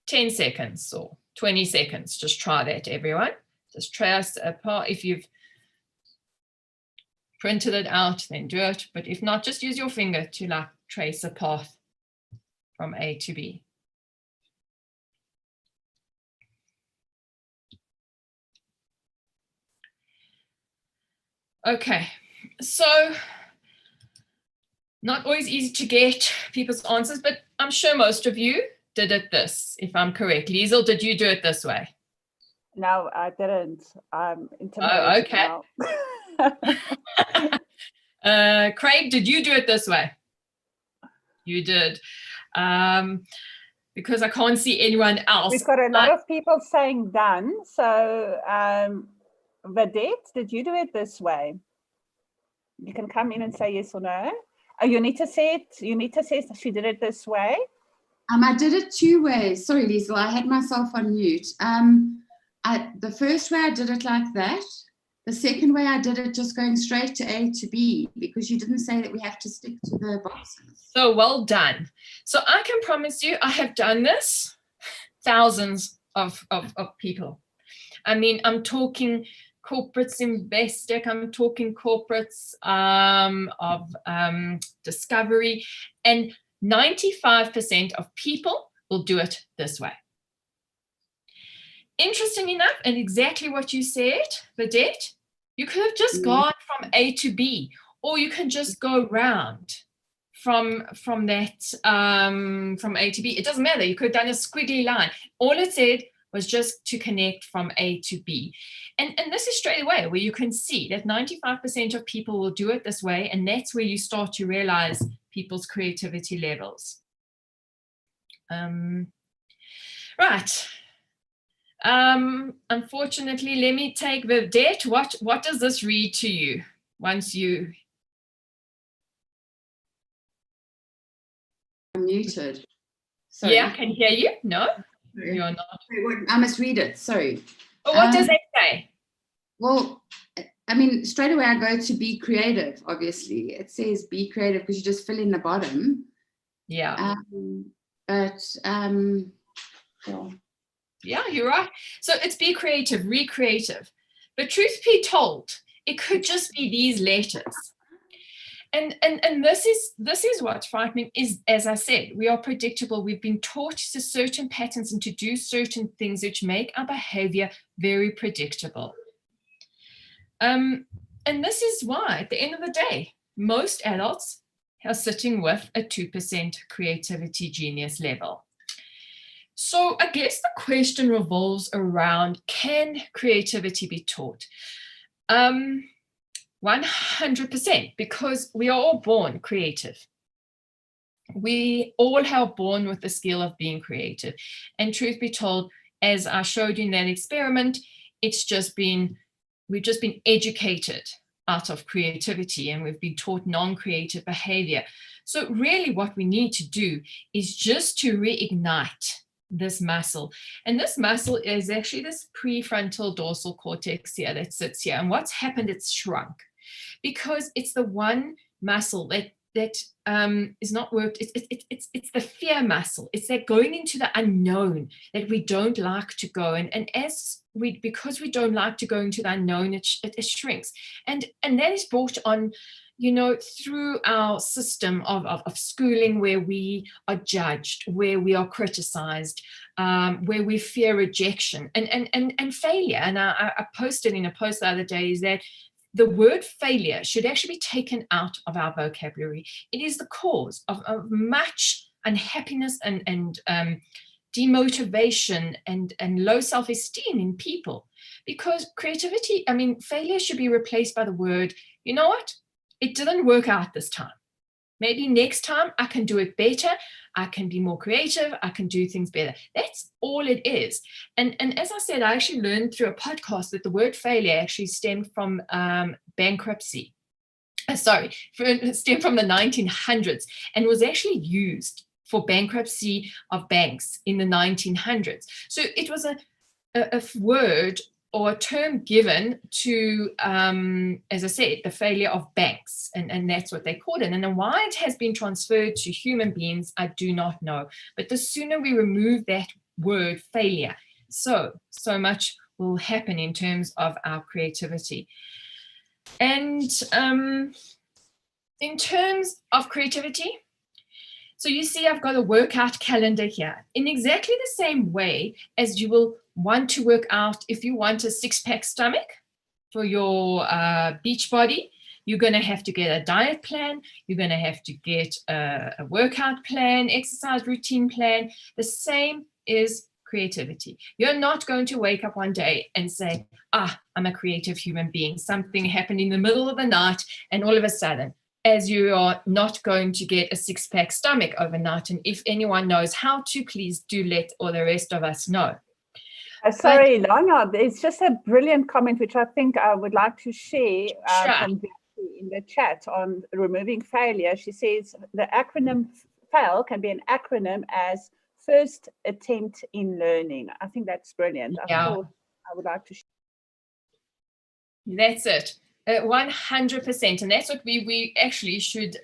S2: 10 seconds or 20 seconds. Just try that, everyone. Just trace a path. If you've printed it out, then do it. But if not, just use your finger to like trace a path from A to B. Okay, so not always easy to get people's answers, but I'm sure most of you did it this, if I'm correct. Liesel, did you do it this way?
S3: No, I didn't. I'm intimidated
S2: now. Craig, did you do it this way? You did. Because I can't see anyone else.
S3: We've got a lot of people saying done. So Vedette, did you do it this way? You can come in and say yes or no. Oh, you need to say it. You need to say she did it this way.
S5: I did it 2 ways. Sorry, Liesel, I had myself on mute. The first way I did it like that. The second way I did it just going straight to A to B, because you didn't say that we have to stick to the boxes.
S2: So well done. So I can promise you I have done this thousands of people. I mean, I'm talking corporates, Investec, I'm talking corporates of Discovery, and 95% of people will do it this way. Interesting enough, and exactly what you said, Vedette, you could have just gone from A to B, or you can just go round from A to B. It doesn't matter. You could have done a squiggly line. All it said was just to connect from A to B. And this is straight away where you can see that 95% of people will do it this way. And that's where you start to realize people's creativity levels. Right. Unfortunately, let me take Vivdette. What does this read to you once you...
S5: I'm muted. Sorry.
S2: Yeah, I can hear you. No, you're not.
S5: I must read it. Sorry.
S2: But what does it say?
S5: Well, I mean, straight away I go to be creative, obviously. It says be creative because you just fill in the bottom.
S2: Yeah.
S5: Well.
S2: Yeah, you're right. So it's be creative, recreative. But truth be told, it could just be these letters. And this is what's frightening is, as I said, we are predictable. We've been taught to certain patterns and to do certain things which make our behavior very predictable. And this is why, at the end of the day, most adults are sitting with a 2% creativity genius level. So I guess the question revolves around, can creativity be taught? 100%, because we are all born creative. We all are born with the skill of being creative. And truth be told, as I showed you in that experiment, we've just been educated out of creativity and we've been taught non-creative behavior. So really what we need to do is just to reignite this muscle. And this muscle is actually this prefrontal dorsal cortex here that sits here. And what's happened, it's shrunk because it's the one muscle that is not worked. It's the fear muscle. It's that going into the unknown that we don't like to go. And because we don't like to go into the unknown, it shrinks. And that is brought on, through our system of schooling, where we are judged, where we are criticized, where we fear rejection and failure. And I posted in a post the other day is that the word failure should actually be taken out of our vocabulary. It is the cause of much unhappiness and demotivation and low self-esteem in people. Because creativity, failure should be replaced by the word, you know what? It didn't work out this time. Maybe next time I can do it better. I can be more creative. I can do things better. That's all it is. And as I said, I actually learned through a podcast that the word failure actually stemmed from bankruptcy. Stemmed from the 1900s and was actually used for bankruptcy of banks in the 1900s. So it was a word or a term given to, as I said, the failure of banks. And that's what they called it. And then why it has been transferred to human beings, I do not know. But the sooner we remove that word failure, so much will happen in terms of our creativity. And in terms of creativity, so you see I've got a workout calendar here in exactly the same way as you will want to work out. If you want a six-pack stomach for your beach body, you're going to have to get a diet plan. You're going to have to get a workout plan, exercise routine plan. The same is creativity. You're not going to wake up one day and say, I'm a creative human being. Something happened in the middle of the night and all of a sudden, as you are not going to get a six-pack stomach overnight. And if anyone knows how to, please do let all the rest of us know.
S3: Sorry, Lana, there's just a brilliant comment which I think I would like to share from Vicky in the chat on removing failure. She says the acronym FAIL can be an acronym as first attempt in learning. I think that's brilliant. I thought I would like to share.
S2: That's it. 100%. And that's what we actually should,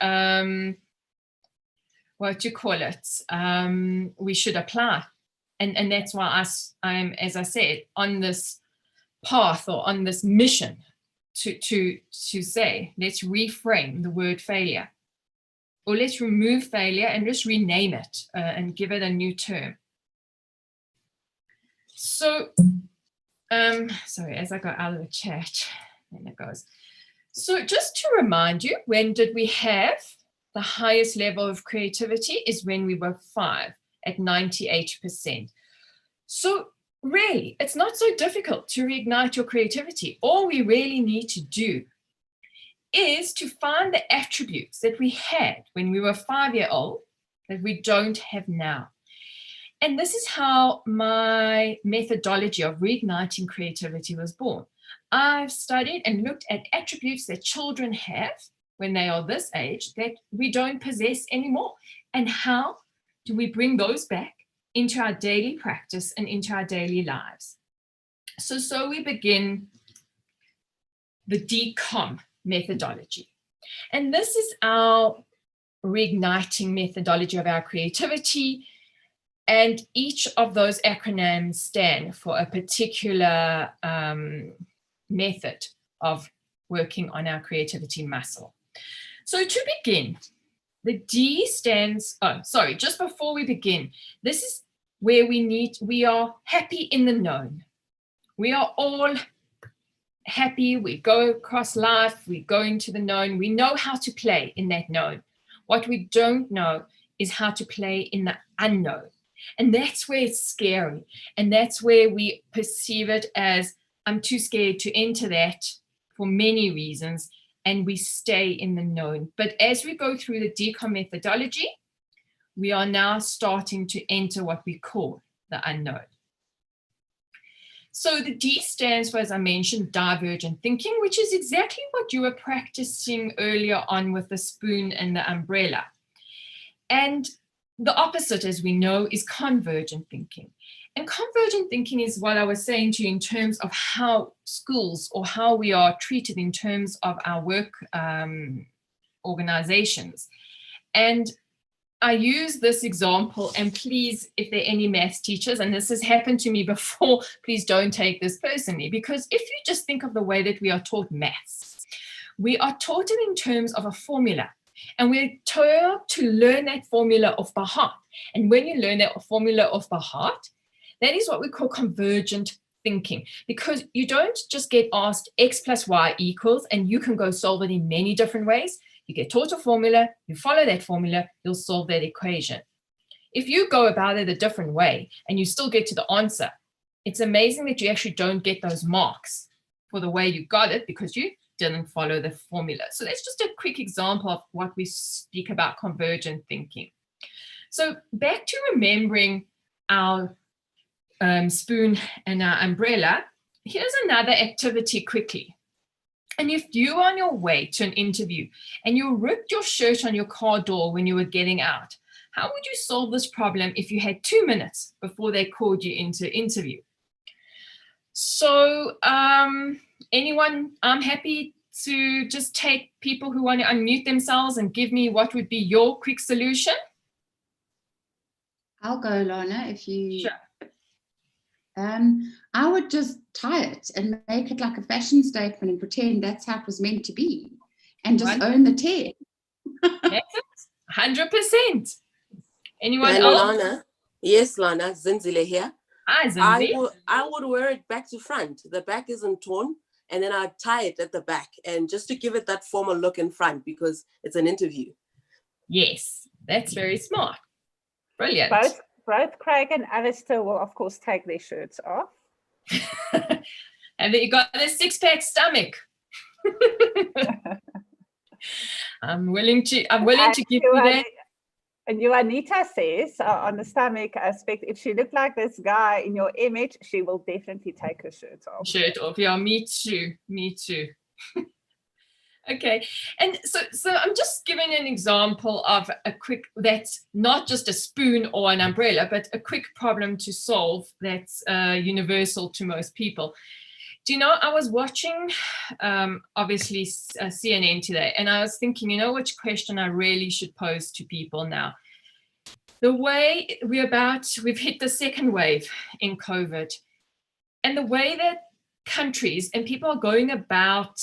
S2: we should apply. And that's why I'm, as I said, on this path or on this mission to say, let's reframe the word failure, or let's remove failure and just rename it and give it a new term. So, sorry, as I got out of the chat, and it goes. So just to remind you, when did we have the highest level of creativity is when we were 5 at 98%. So really, it's not so difficult to reignite your creativity. All we really need to do is to find the attributes that we had when we were 5-year-old that we don't have now. And this is how my methodology of reigniting creativity was born. I've studied and looked at attributes that children have when they are this age that we don't possess anymore. And how do we bring those back into our daily practice and into our daily lives? So we begin the DCOM methodology. And this is our reigniting methodology of our creativity. And each of those acronyms stand for a particular method of working on our creativity muscle. So to begin, the D stands, just before we begin, this is where we are happy in the known. We are all happy, we go across life, we go into the known, we know how to play in that known. What we don't know is how to play in the unknown. And that's where it's scary. And that's where we perceive it as, I'm too scared to enter that for many reasons. And we stay in the known. But as we go through the DCOM methodology, we are now starting to enter what we call the unknown. So the D stands for, as I mentioned, divergent thinking, which is exactly what you were practicing earlier on with the spoon and the umbrella. And the opposite, as we know, is convergent thinking. And convergent thinking is what I was saying to you in terms of how schools or how we are treated in terms of our work organizations. And I use this example, and please, if there are any maths teachers, and this has happened to me before, please don't take this personally, because if you just think of the way that we are taught maths, we are taught it in terms of a formula. And we're told to learn that formula off by heart. And when you learn that formula off by heart, that is what we call convergent thinking, because you don't just get asked X plus Y equals, and you can go solve it in many different ways. You get taught a formula, you follow that formula, you'll solve that equation. If you go about it a different way and you still get to the answer, it's amazing that you actually don't get those marks for the way you got it because you didn't follow the formula. So that's just a quick example of what we speak about convergent thinking. So back to remembering our spoon and our umbrella, here's another activity quickly. And if you are on your way to an interview and you ripped your shirt on your car door when you were getting out, how would you solve this problem if you had 2 minutes before they called you into interview? So anyone, I'm happy to just take people who want to unmute themselves and give me what would be your quick solution.
S5: I'll go, Lana, if you...
S2: Sure.
S5: I would just tie it and make it like a fashion statement and pretend that's how it was meant to be and just own the tear.
S2: That's it, 100%. Anyone else?
S6: Lana? Yes, Lana, Zinzile here.
S2: Hi, Zinzile.
S6: I would wear it back to front. The back isn't torn, and then I'd tie it at the back, and just to give it that formal look in front because it's an interview.
S2: Yes, that's very smart. Brilliant.
S3: Both Craig and Alistair will, of course, take their shirts off.
S2: And then you got a six-pack stomach. I'm willing to give you that.
S3: And Juanita says on the stomach aspect, if she looked like this guy in your image, she will definitely take her shirt off.
S2: Yeah, me too. Okay, and so I'm just giving an example of that's not just a spoon or an umbrella, but a quick problem to solve that's universal to most people. Do you know, I was watching, obviously, CNN today, and I was thinking, which question I really should pose to people now. The way we've hit the second wave in COVID, and the way that countries and people are going about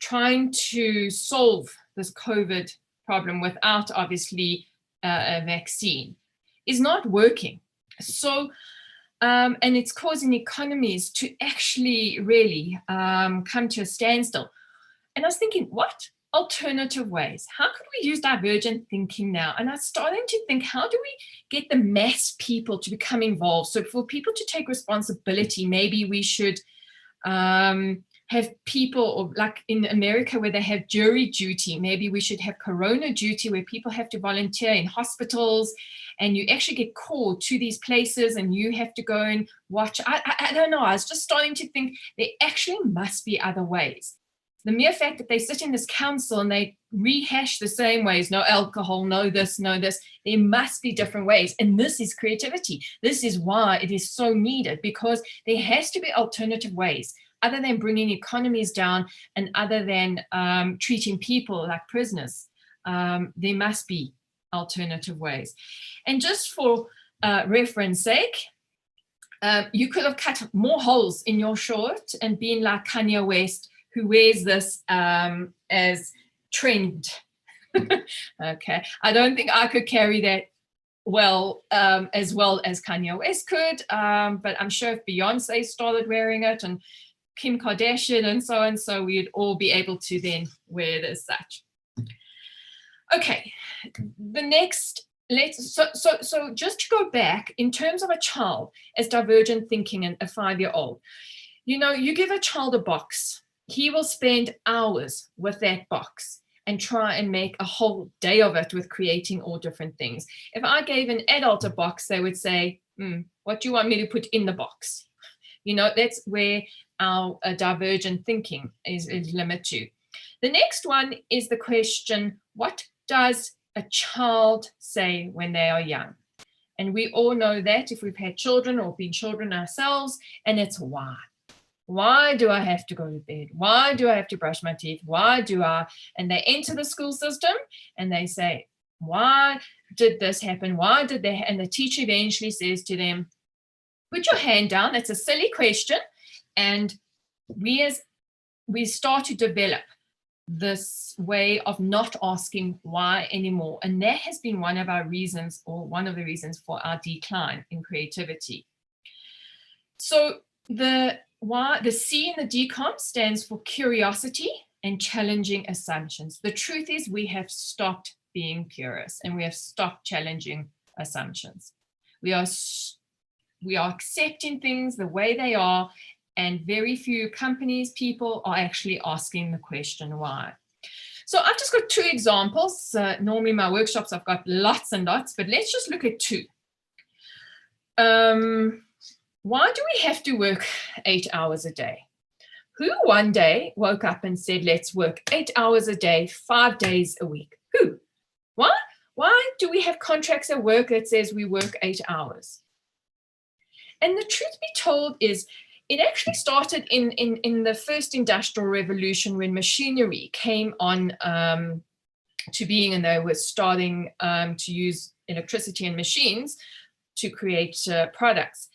S2: trying to solve this COVID problem without, obviously, a vaccine is not working. So, and it's causing economies to actually really come to a standstill. And I was thinking, what alternative ways. How could we use divergent thinking now? And I'm starting to think, how do we get the mass people to become involved? So for people to take responsibility, maybe we should have people, or like in America where they have jury duty, maybe we should have corona duty where people have to volunteer in hospitals and you actually get called to these places and you have to go and watch. I don't know. I was just starting to think there actually must be other ways. The mere fact that they sit in this council and they rehash the same ways, no alcohol, no this, there must be different ways. And this is creativity. This is why it is so needed, because there has to be alternative ways other than bringing economies down and other than treating people like prisoners. There must be alternative ways. And just for reference sake, you could have cut more holes in your shirt and been like Kanye West, who wears this as trend. Okay, I don't think I could carry that as well as Kanye West could, but I'm sure if Beyonce started wearing it and Kim Kardashian and so we'd all be able to then wear it as such. Okay, the next, so just to go back in terms of a child as divergent thinking and a 5-year-old, you give a child a box. He will spend hours with that box and try and make a whole day of it with creating all different things. If I gave an adult a box, they would say, what do you want me to put in the box? That's where our divergent thinking is limited to. The next one is the question, what does a child say when they are young? And we all know that if we've had children or been children ourselves, and it's why. Why do I have to go to bed? Why do I have to brush my teeth? Why do I? And they enter the school system and they say, why did this happen? Why did they? And the teacher eventually says to them, put your hand down. It's a silly question. And we start to develop this way of not asking why anymore. And that has been one of our reasons, or one of the reasons for our decline in creativity. So the C in the DCOM stands for curiosity and challenging assumptions. The truth is we have stopped being curious and we have stopped challenging assumptions. We are accepting things the way they are, and very few companies, people are actually asking the question why. So I've just got 2 examples. Normally in my workshops, I've got lots and lots, but let's just look at 2. Why do we have to work 8 hours a day? Who one day woke up and said, let's work 8 hours a day, 5 days a week? Who? Why? Why do we have contracts at work that says we work 8 hours? And the truth be told is, it actually started in the first industrial revolution when machinery came on to being, and they were starting to use electricity and machines to create products.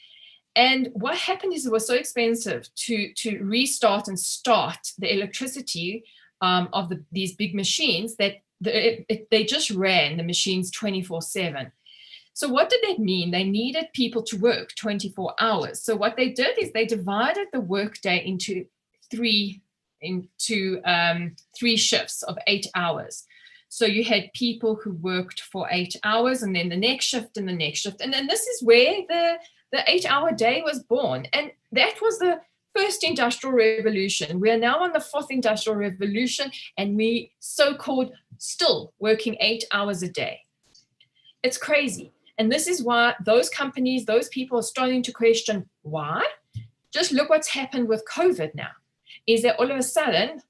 S2: And what happened is it was so expensive to restart and start the electricity of these big machines that they just ran the machines 24/7. So what did that mean? They needed people to work 24 hours. So what they did is they divided the workday into three shifts of 8 hours. So you had people who worked for 8 hours, and then the next shift and the next shift. And then this is where the 8-hour day was born. And that was the first industrial revolution. We are now on the 4th industrial revolution, and we so-called still working 8 hours a day. It's crazy. And this is why those companies, those people are starting to question why. Just look what's happened with COVID now, is that all of a sudden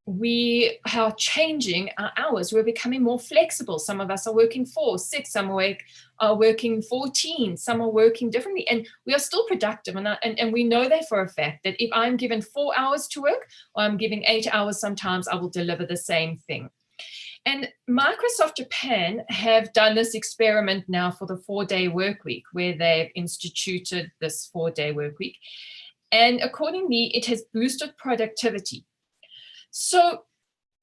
S2: we are changing our hours. We're becoming more flexible. Some of us are working 4, 6, some are working 14, some are working differently, and we are still productive. And we know that for a fact, that if I'm given 4 hours to work, or I'm giving 8 hours, sometimes I will deliver the same thing. And Microsoft Japan have done this experiment now for the 4-day work week, where they've instituted this 4-day work week. And accordingly, it has boosted productivity. So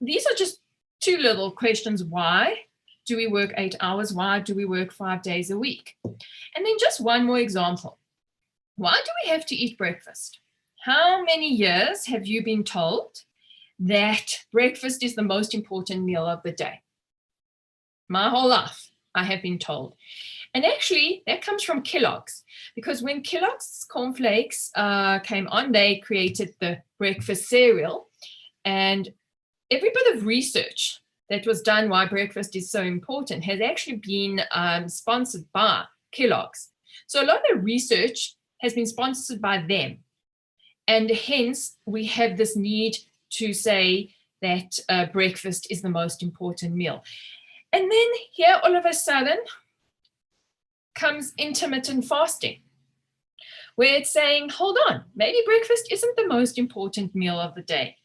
S2: these are just 2 little questions. Why do we work 8 hours? Why do we work 5 days a week? And then just one more example. Why do we have to eat breakfast? How many years have you been told that breakfast is the most important meal of the day. My whole life, I have been told. And actually, that comes from Kellogg's, because when Kellogg's cornflakes came on, they created the breakfast cereal. And every bit of research that was done why breakfast is so important has actually been sponsored by Kellogg's. So a lot of the research has been sponsored by them. And hence, we have this need to say that breakfast is the most important meal. And then here, all of a sudden, comes intermittent fasting, where it's saying, hold on, maybe breakfast isn't the most important meal of the day.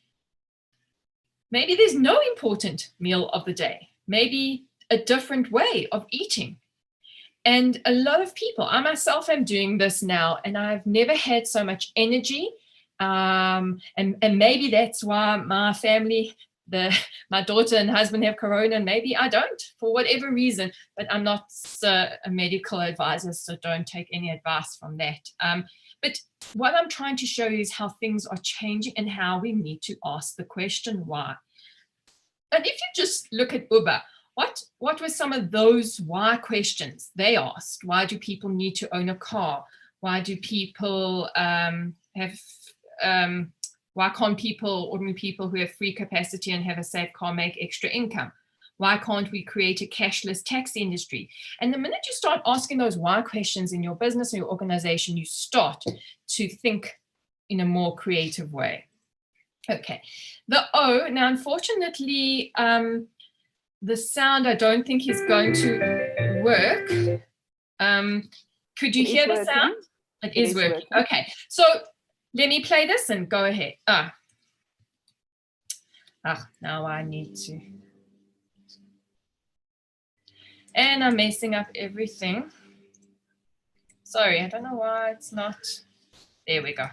S2: Maybe there's no important meal of the day. Maybe a different way of eating. And a lot of people, I myself am doing this now, and I've never had so much energy. And maybe that's why my family, my daughter and husband have corona, and maybe I don't, for whatever reason, but I'm not a medical advisor, so don't take any advice from that. But what I'm trying to show you is how things are changing and how we need to ask the question why. And if you just look at Uber, what were some of those why questions they asked? Why do people need to own a car? Why do people why can't ordinary people who have free capacity and have a safe car make extra income? Why can't we create a cashless tax industry? And the minute you start asking those why questions in your business or your organization, you start to think in a more creative way. Okay, the O, now unfortunately, the sound I don't think is going to work. Could you hear the sound? It is working. Okay, so let me play this and go ahead. Now I need to. And I'm messing up everything. Sorry, I don't know why it's not. There we go.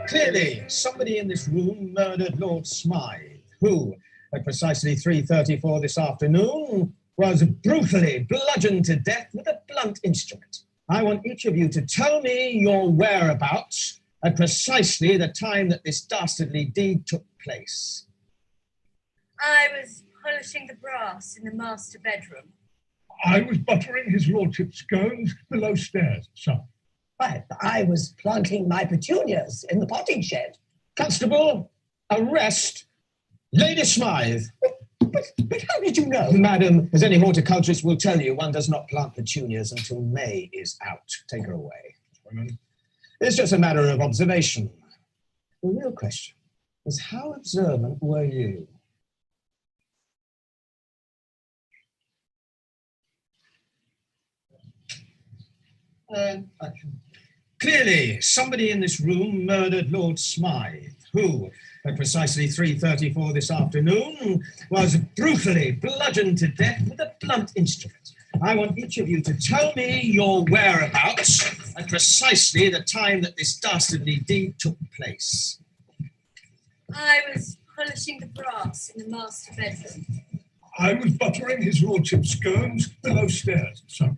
S7: Clearly, somebody in this room murdered Lord Smythe, who, at precisely 3:34 this afternoon, was brutally bludgeoned to death with a blunt instrument. I want each of you to tell me your whereabouts at precisely the time that this dastardly deed took place.
S8: I was polishing the brass in the master bedroom.
S9: I was buttering his lordship's scones below stairs, sir.
S10: I was planting my petunias in the potting shed.
S7: Constable, arrest Lady Smythe.
S10: But how did you know?
S7: Madam, as any horticulturist will tell you, one does not plant petunias until May is out. Take her away. It's just a matter of observation. The real question is, how observant were you? Clearly, somebody in this room murdered Lord Smythe, who, at precisely 3:34 this afternoon, was brutally bludgeoned to death with a blunt instrument. I want each of you to tell me your whereabouts at precisely the time that this dastardly deed took place.
S8: I was polishing the brass in the master bedroom.
S9: I was buttering his lordship's scones below stairs, sir.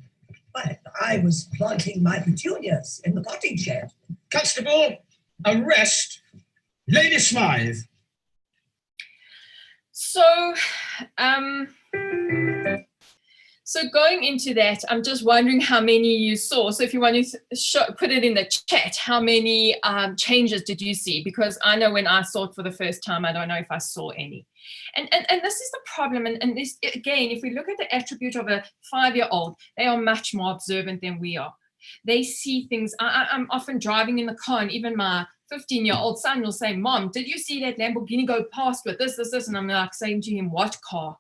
S10: I was planting my petunias in the potting shed.
S7: Constable, arrest Lady Smythe.
S2: So going into that, I'm just wondering how many you saw. So if you want to put it in the chat, how many changes did you see? Because I know when I saw it for the first time, I don't know if I saw any. And this is the problem. And this, again, if we look at the attribute of a 5-year-old, they are much more observant than we are. They see things. I'm often driving in the car, and even my 15-year-old son will say, "Mom, did you see that Lamborghini go past with this?" And I'm like saying to him, "What car?"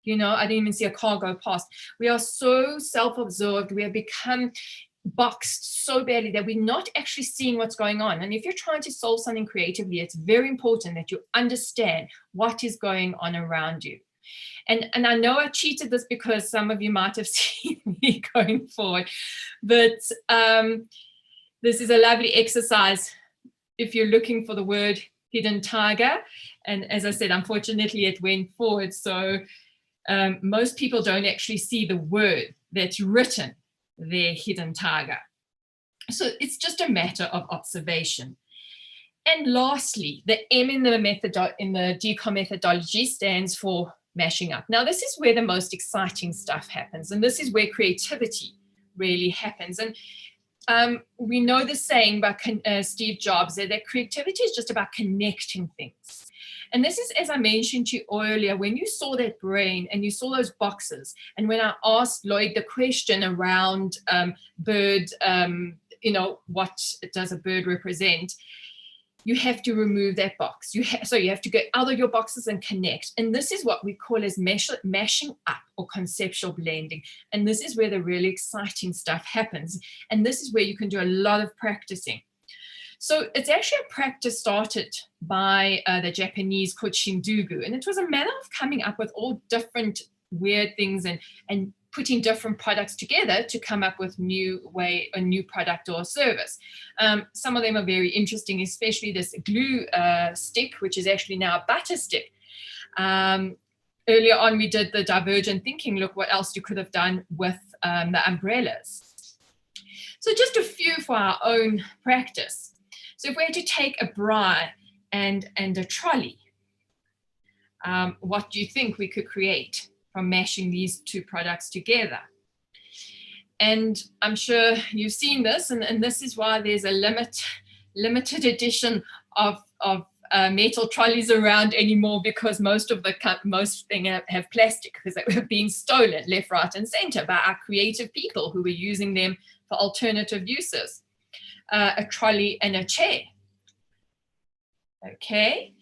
S2: You know, I didn't even see a car go past. We are so self-absorbed. We have become boxed so badly that we're not actually seeing what's going on. And if you're trying to solve something creatively, it's very important that you understand what is going on around you. And I know I cheated this because some of you might have seen me going forward, but this is a lovely exercise if you're looking for the word hidden tiger. And as I said, unfortunately, it went forward. So most people don't actually see the word that's written there, hidden tiger. So it's just a matter of observation. And lastly, the M in the DECOM methodology stands for mashing up. Now, this is where the most exciting stuff happens, and this is where creativity really happens. And we know the saying by Steve Jobs that creativity is just about connecting things. And this is, as I mentioned to you earlier, when you saw that brain and you saw those boxes, and when I asked Lloyd the question around bird, what does a bird represent? You have to remove that box. So you have to go out of your boxes and connect. And this is what we call as mashing up or conceptual blending. And this is where the really exciting stuff happens. And this is where you can do a lot of practicing. So it's actually a practice started by the Japanese called Shindugu. And it was a manner of coming up with all different weird things and putting different products together to come up with a new product or service. Some of them are very interesting, especially this glue stick, which is actually now a butter stick. Earlier on, we did the divergent thinking. Look what else you could have done with the umbrellas. So just a few for our own practice. So if we had to take a bra and a trolley, what do you think we could create from mashing these two products together? And I'm sure you've seen this, and this is why there's a limited edition of metal trolleys around anymore, because most things have plastic because they were being stolen left, right, and center by our creative people who were using them for alternative uses. A trolley and a chair. Okay.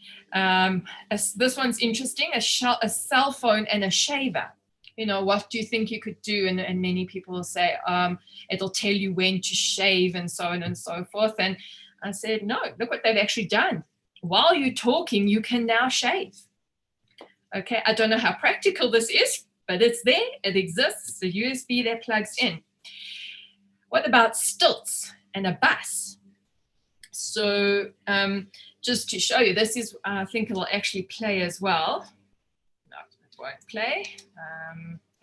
S2: This one's interesting, a cell phone and a shaver. What do you think you could do? And many people will say, it'll tell you when to shave and so on and so forth. And I said, no, look what they've actually done. While you're talking, you can now shave. Okay, I don't know how practical this is, but it's there, it exists, the USB that plugs in. What about stilts and a bus? So, just to show you, this is, I think it'll actually play as well. No, it won't play.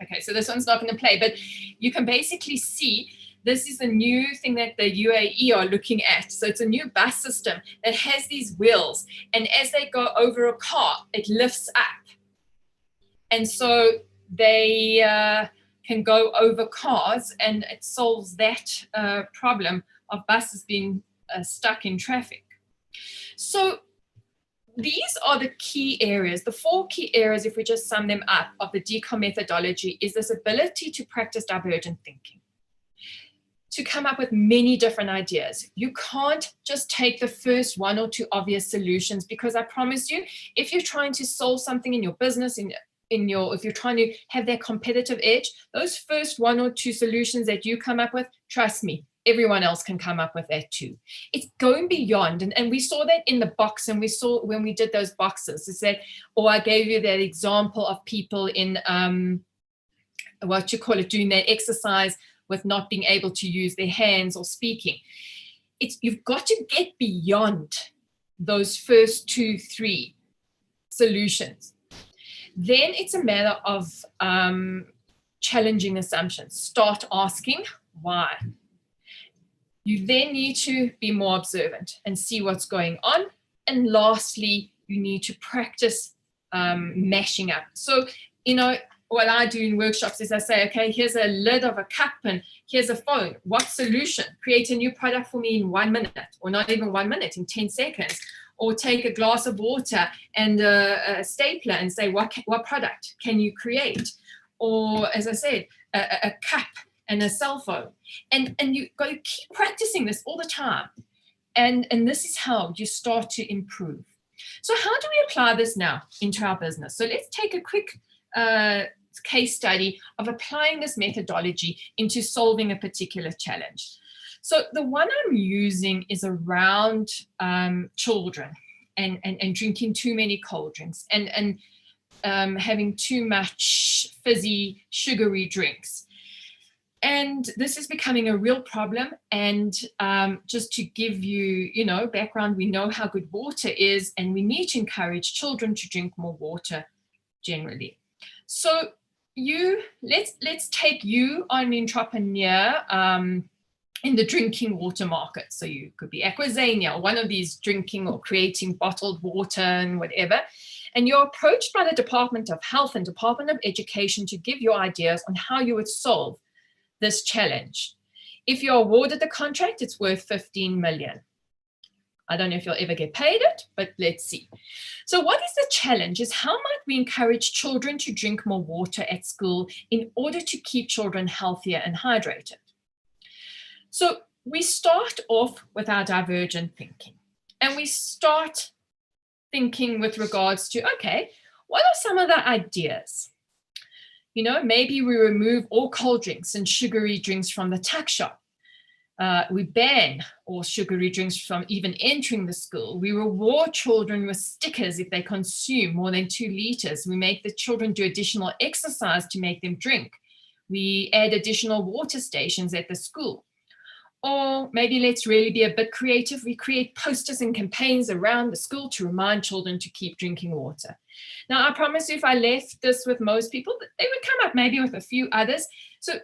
S2: Okay, so this one's not going to play, but you can basically see this is a new thing that the UAE are looking at. So it's a new bus system that has these wheels, and as they go over a car, it lifts up. And so they can go over cars, and it solves that problem of buses being stuck in traffic. So these are the key areas, the 4 key areas, if we just sum them up, of the DECOM methodology, is this ability to practice divergent thinking, to come up with many different ideas. You can't just take the first 1 or 2 obvious solutions, because I promise you, if you're trying to solve something in your business, if you're trying to have that competitive edge, those first 1 or 2 solutions that you come up with, trust me, everyone else can come up with that too. It's going beyond, and we saw that in the box, and we saw when we did those boxes, is that, or I gave you that example of people in, doing that exercise with not being able to use their hands or speaking. You've got to get beyond those first 2, 3 solutions. Then it's a matter of challenging assumptions. Start asking why. You then need to be more observant and see what's going on. And lastly, you need to practice mashing up. So, what I do in workshops is I say, okay, here's a lid of a cup and here's a phone. What solution? Create a new product for me in 1 minute, or not even 1 minute, in 10 seconds. Or take a glass of water and a stapler and say, what product can you create? Or, as I said, a cup and a cell phone. And you got to keep practicing this all the time. And this is how you start to improve. So how do we apply this now into our business? So let's take a quick case study of applying this methodology into solving a particular challenge. So the one I'm using is around children and drinking too many cold drinks and having too much fizzy, sugary drinks. And this is becoming a real problem. And just to give you, background, we know how good water is, and we need to encourage children to drink more water generally. So let's take you on an entrepreneur in the drinking water market. So you could be Aquazania or one of these drinking or creating bottled water and whatever. And you're approached by the Department of Health and Department of Education to give your ideas on how you would solve this challenge. If you're awarded the contract, it's worth 15 million. I don't know if you'll ever get paid it, but let's see. So what is the challenge is how might we encourage children to drink more water at school in order to keep children healthier and hydrated? So we start off with our divergent thinking, and we start thinking with regards to, okay, what are some of the ideas? You know, maybe we remove all cold drinks and sugary drinks from the tuck shop. We ban all sugary drinks from even entering the school. We reward children with stickers if they consume more than 2 liters. We make the children do additional exercise to make them drink. We add additional water stations at the school. Or maybe let's really be a bit creative. We create posters and campaigns around the school to remind children to keep drinking water. Now, I promise you, if I left this with most people, they would come up maybe with a few others. So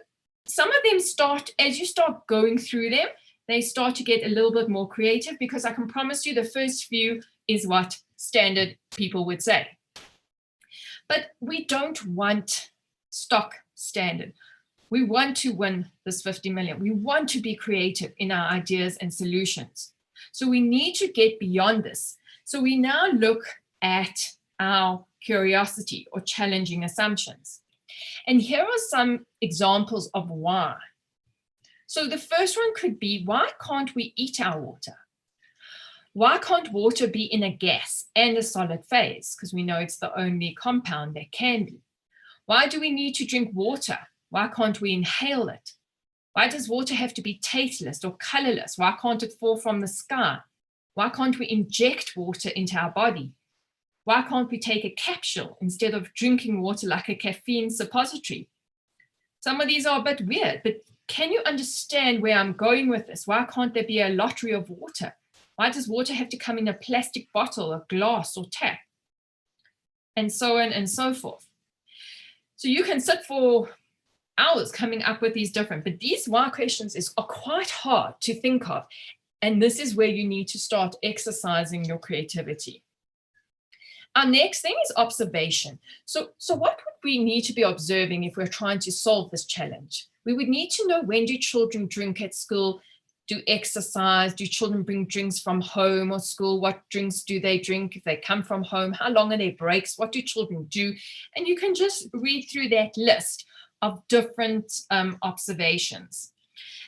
S2: some of them start, as you start going through them, they start to get a little bit more creative, because I can promise you the first few is what standard people would say. But we don't want stock standard. We want to win this 50 million. We want to be creative in our ideas and solutions. So we need to get beyond this. So we now look at our curiosity or challenging assumptions. And here are some examples of why. So the first one could be, why can't we eat our water? Why can't water be in a gas and a solid phase? Because we know it's the only compound that can be. Why do we need to drink water? Why can't we inhale it? Why does water have to be tasteless or colorless? Why can't it fall from the sky? Why can't we inject water into our body? Why can't we take a capsule instead of drinking water like a caffeine suppository? Some of these are a bit weird, but can you understand where I'm going with this? Why can't there be a lottery of water? Why does water have to come in a plastic bottle, a glass or tap? And so on and so forth. So you can sit for hours coming up with these different, but these why questions are quite hard to think of. And this is where you need to start exercising your creativity. Our next thing is observation. So what would we need to be observing if we're trying to solve this challenge? We would need to know, when do children drink at school? Do exercise? Do children bring drinks from home or school? What drinks do they drink if they come from home? How long are their breaks? What do children do? And you can just read through that list of different observations.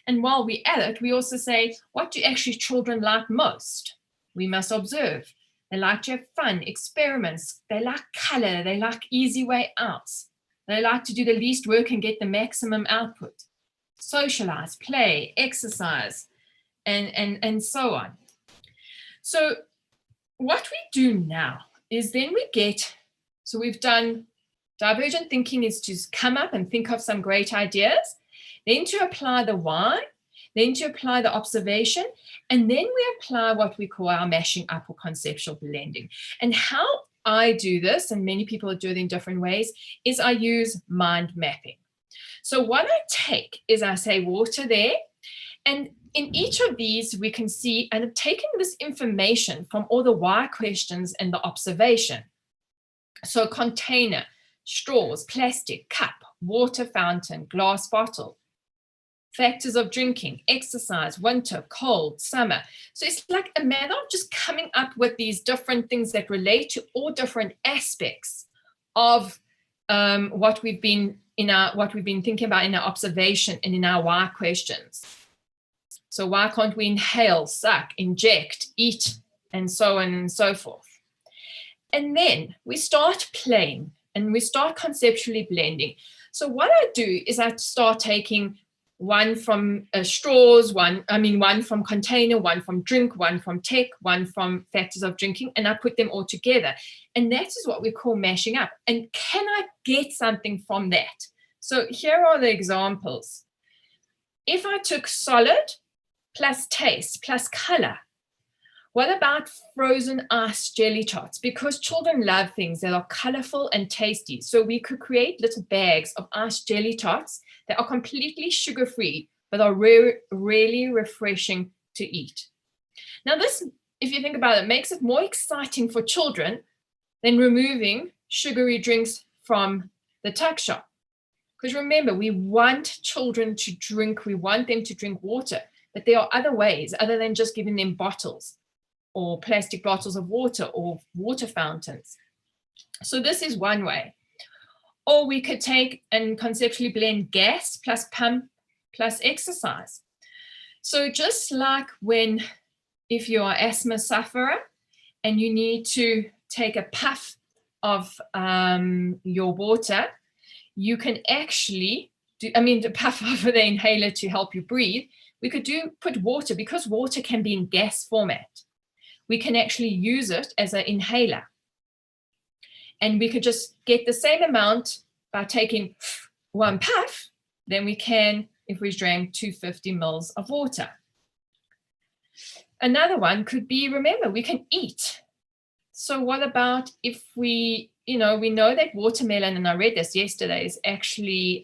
S2: And while we're at it, we also say, what do actually children like most? We must observe. They like to have fun, experiments. They like color. They like easy way outs. They like to do the least work and get the maximum output. Socialize, play, exercise, and so on. So what we do now is then we get, so we've done divergent thinking is to come up and think of some great ideas, then to apply the why, then to apply the observation, and then we apply what we call our mashing up or conceptual blending. And how I do this, and many people do it in different ways, is I use mind mapping. So what I take is I say water there, and in each of these we can see, and I've taken this information from all the why questions and the observation. So container, straws, plastic, cup, water fountain, glass bottle, factors of drinking, exercise, winter, cold, summer. So it's like a matter of just coming up with these different things that relate to all different aspects of what we've been thinking about in our observation and in our why questions. So why can't we inhale, suck, inject, eat, and so on and so forth? And then we start playing and we start conceptually blending. So what I do is I start taking one from straws, one from container, one from drink, one from tech, one from factors of drinking, and I put them all together. And that is what we call mashing up. And can I get something from that? So here are the examples. If I took solid plus taste plus color, what about frozen ice jelly tots? Because children love things that are colorful and tasty. So we could create little bags of ice jelly tots that are completely sugar-free, but are really refreshing to eat. Now this, if you think about it, makes it more exciting for children than removing sugary drinks from the tuck shop. Because remember, we want children to drink, we want them to drink water, but there are other ways other than just giving them bottles or plastic bottles of water or water fountains. So this is one way. Or we could take and conceptually blend gas plus pump plus exercise. So just like when, if you're an asthma sufferer and you need to take a puff of your water, you can actually do, the puff of the inhaler to help you breathe. We could put water, because water can be in gas format. We can actually use it as an inhaler. And we could just get the same amount by taking one puff than we can if we drank 250 mils of water. Another one could be, remember, we can eat. So what about if we know that watermelon, and I read this yesterday, is actually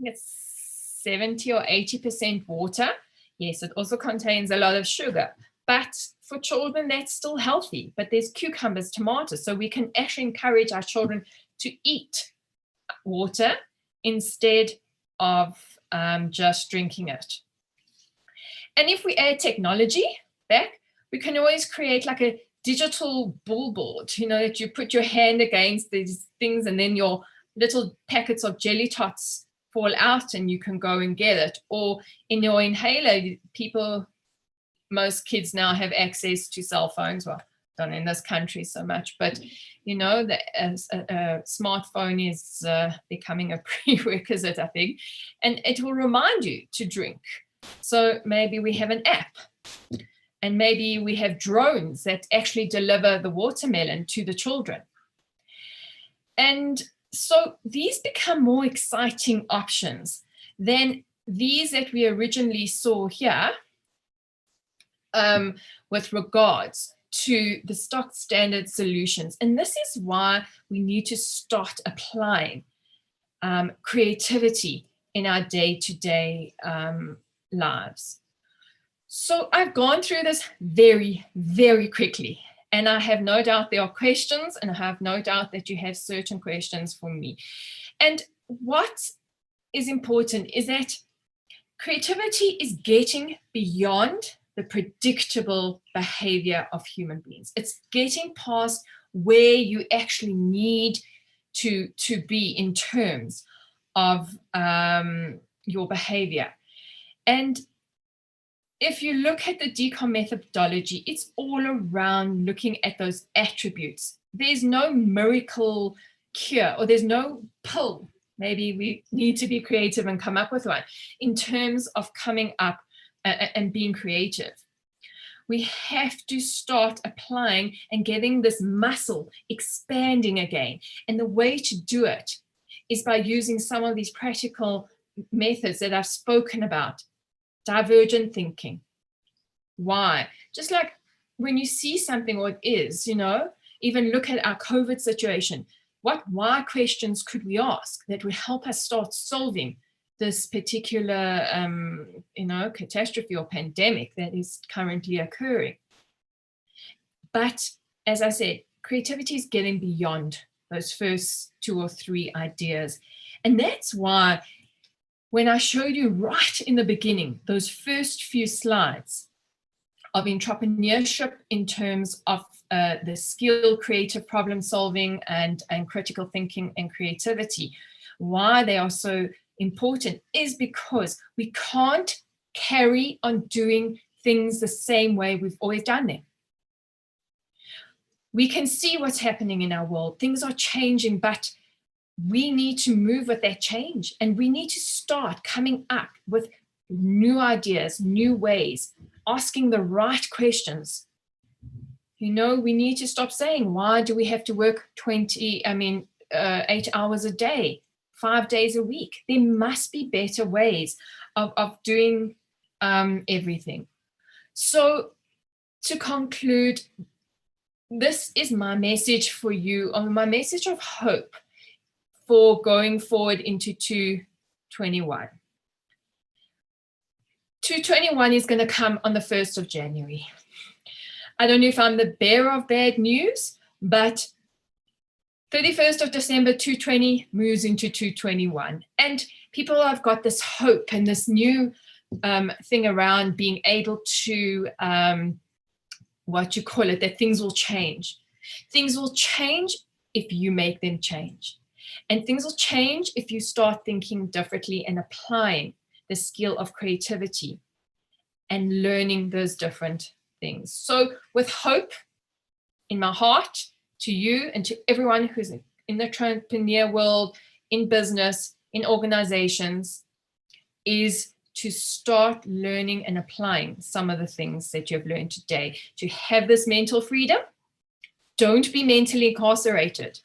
S2: it's 70 or 80% water. Yes, it also contains a lot of sugar, but for children, that's still healthy. But there's cucumbers, tomatoes, so we can actually encourage our children to eat water instead of just drinking it. And if we add technology back, we can always create like a digital billboard, that you put your hand against these things and then your little packets of jelly tots fall out and you can go and get it. Or in your inhaler, most kids now have access to cell phones. Well, not in this country so much, but a smartphone is becoming a prerequisite, I think, and it will remind you to drink. So maybe we have an app, and maybe we have drones that actually deliver the watermelon to the children. And so these become more exciting options than these that we originally saw here with regards to the stock standard solutions. And this is why we need to start applying creativity in our day-to-day lives. So I've gone through this very, very quickly, and I have no doubt there are questions, and I have no doubt that you have certain questions for me. And what is important is that creativity is getting beyond the predictable behavior of human beings. It's getting past where you actually need to be in terms of your behavior. And if you look at the decom methodology, it's all around looking at those attributes. There's no miracle cure, or there's no pill. Maybe we need to be creative and come up with one in terms of coming up and being creative. We have to start applying and getting this muscle expanding again. And the way to do it is by using some of these practical methods that I've spoken about. Divergent thinking. Why? Just like when you see something or it is, even look at our COVID situation. What why questions could we ask that would help us start solving this particular, catastrophe or pandemic that is currently occurring? But as I said, creativity is getting beyond those first 2 or 3 ideas. And that's why when I showed you right in the beginning, those first few slides of entrepreneurship in terms of the skill, creative problem solving and critical thinking and creativity, why they are so important is because we can't carry on doing things the same way we've always done them. We can see what's happening in our world. Things are changing, but we need to move with that change, and we need to start coming up with new ideas, new ways, asking the right questions. We need to stop saying, why do we have to work 8 hours a day, 5 days a week? There must be better ways of doing everything. So to conclude, this is my message for you, or my message of hope for going forward into 2021. 221 is going to come on the 1st of January. I don't know if I'm the bearer of bad news, but 31st of December, 220 moves into 221. And people have got this hope and this new thing around being able to, that things will change. Things will change if you make them change. And things will change if you start thinking differently and applying the skill of creativity and learning those different things. So with hope in my heart to you and to everyone who's in the entrepreneur world, in business, in organizations, is to start learning and applying some of the things that you've learned today, to have this mental freedom. Don't be mentally incarcerated.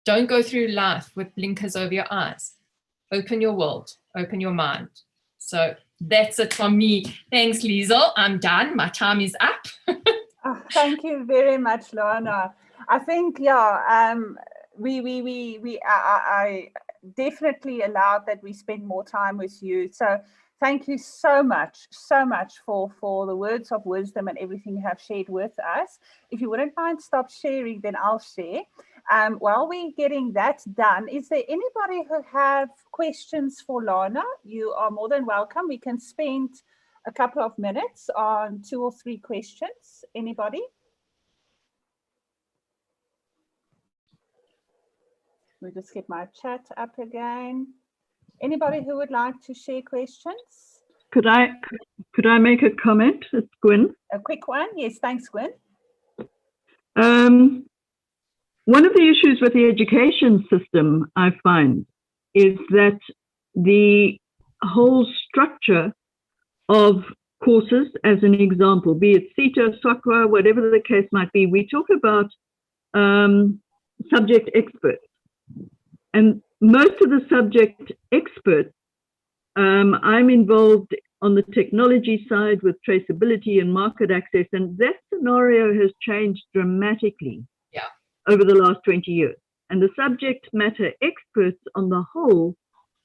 S2: Don't go through life with blinkers over your eyes. Open your world, open your mind. So that's it from me. Thanks, Liesl. I'm done. My time is up.
S3: Thank you very much, Lorna. I think, I definitely allowed that we spend more time with you. So thank you so much for the words of wisdom and everything you have shared with us. If you wouldn't mind stop sharing, then I'll share. While we're getting that done, is there anybody who have questions for Lorna? You are more than welcome. We can spend a couple of minutes on 2 or 3 questions. Anybody? Let me just get my chat up again. Anybody who would like to share questions?
S11: Could I make a comment? It's Gwyn.
S3: A quick one. Yes, thanks, Gwyn.
S11: One of the issues with the education system, I find, is that the whole structure of courses, as an example, be it CETA, SOCWA, whatever the case might be, we talk about subject experts. And most of the subject experts, I'm involved on the technology side with traceability and market access, and that scenario has changed dramatically over the last 20 years. And the subject matter experts on the whole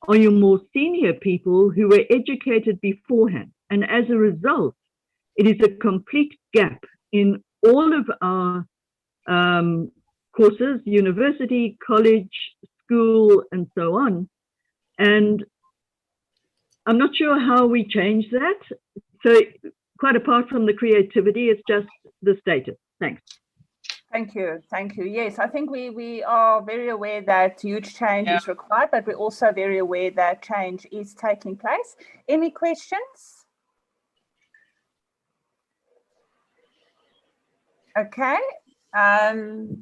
S11: are your more senior people who were educated beforehand. And as a result, it is a complete gap in all of our courses, university, college, school, and so on. And I'm not sure how we change that. So quite apart from the creativity, it's just the status. Thanks.
S3: Thank you. Thank you. Yes, I think we are very aware that huge change is required, but we're also very aware that change is taking place. Any questions? Okay. I'm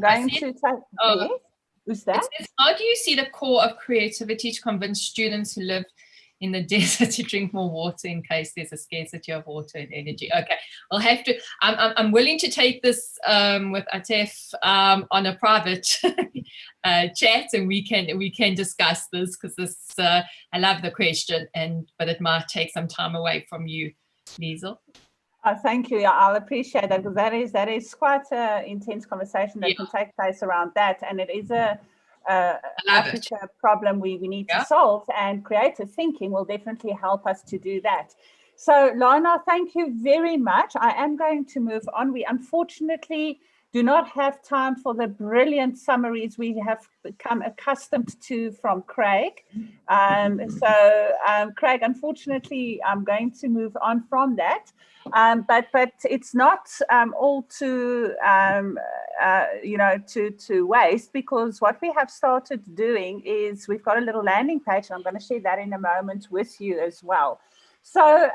S3: going to take... Yes. Who's that?
S2: It says, how do you see the core of creativity to convince students who live in the desert to drink more water in case there's a scarcity of water and energy? Okay, we'll have to. I'm willing to take this with Atef on a private chat, and we can discuss this, because this I love the question, but it might take some time away from you, Liesl.
S3: Thank you. I'll appreciate that, because that is quite an intense conversation that can take place around that, and it is a Africa problem we need to solve, and creative thinking will definitely help us to do that. So Lorna, thank you very much. I am going to move on. We unfortunately do not have time for the brilliant summaries we have become accustomed to from Craig. Craig, unfortunately, I'm going to move on from that. But it's not all to to waste, because what we have started doing is we've got a little landing page, and I'm going to share that in a moment with you as well. So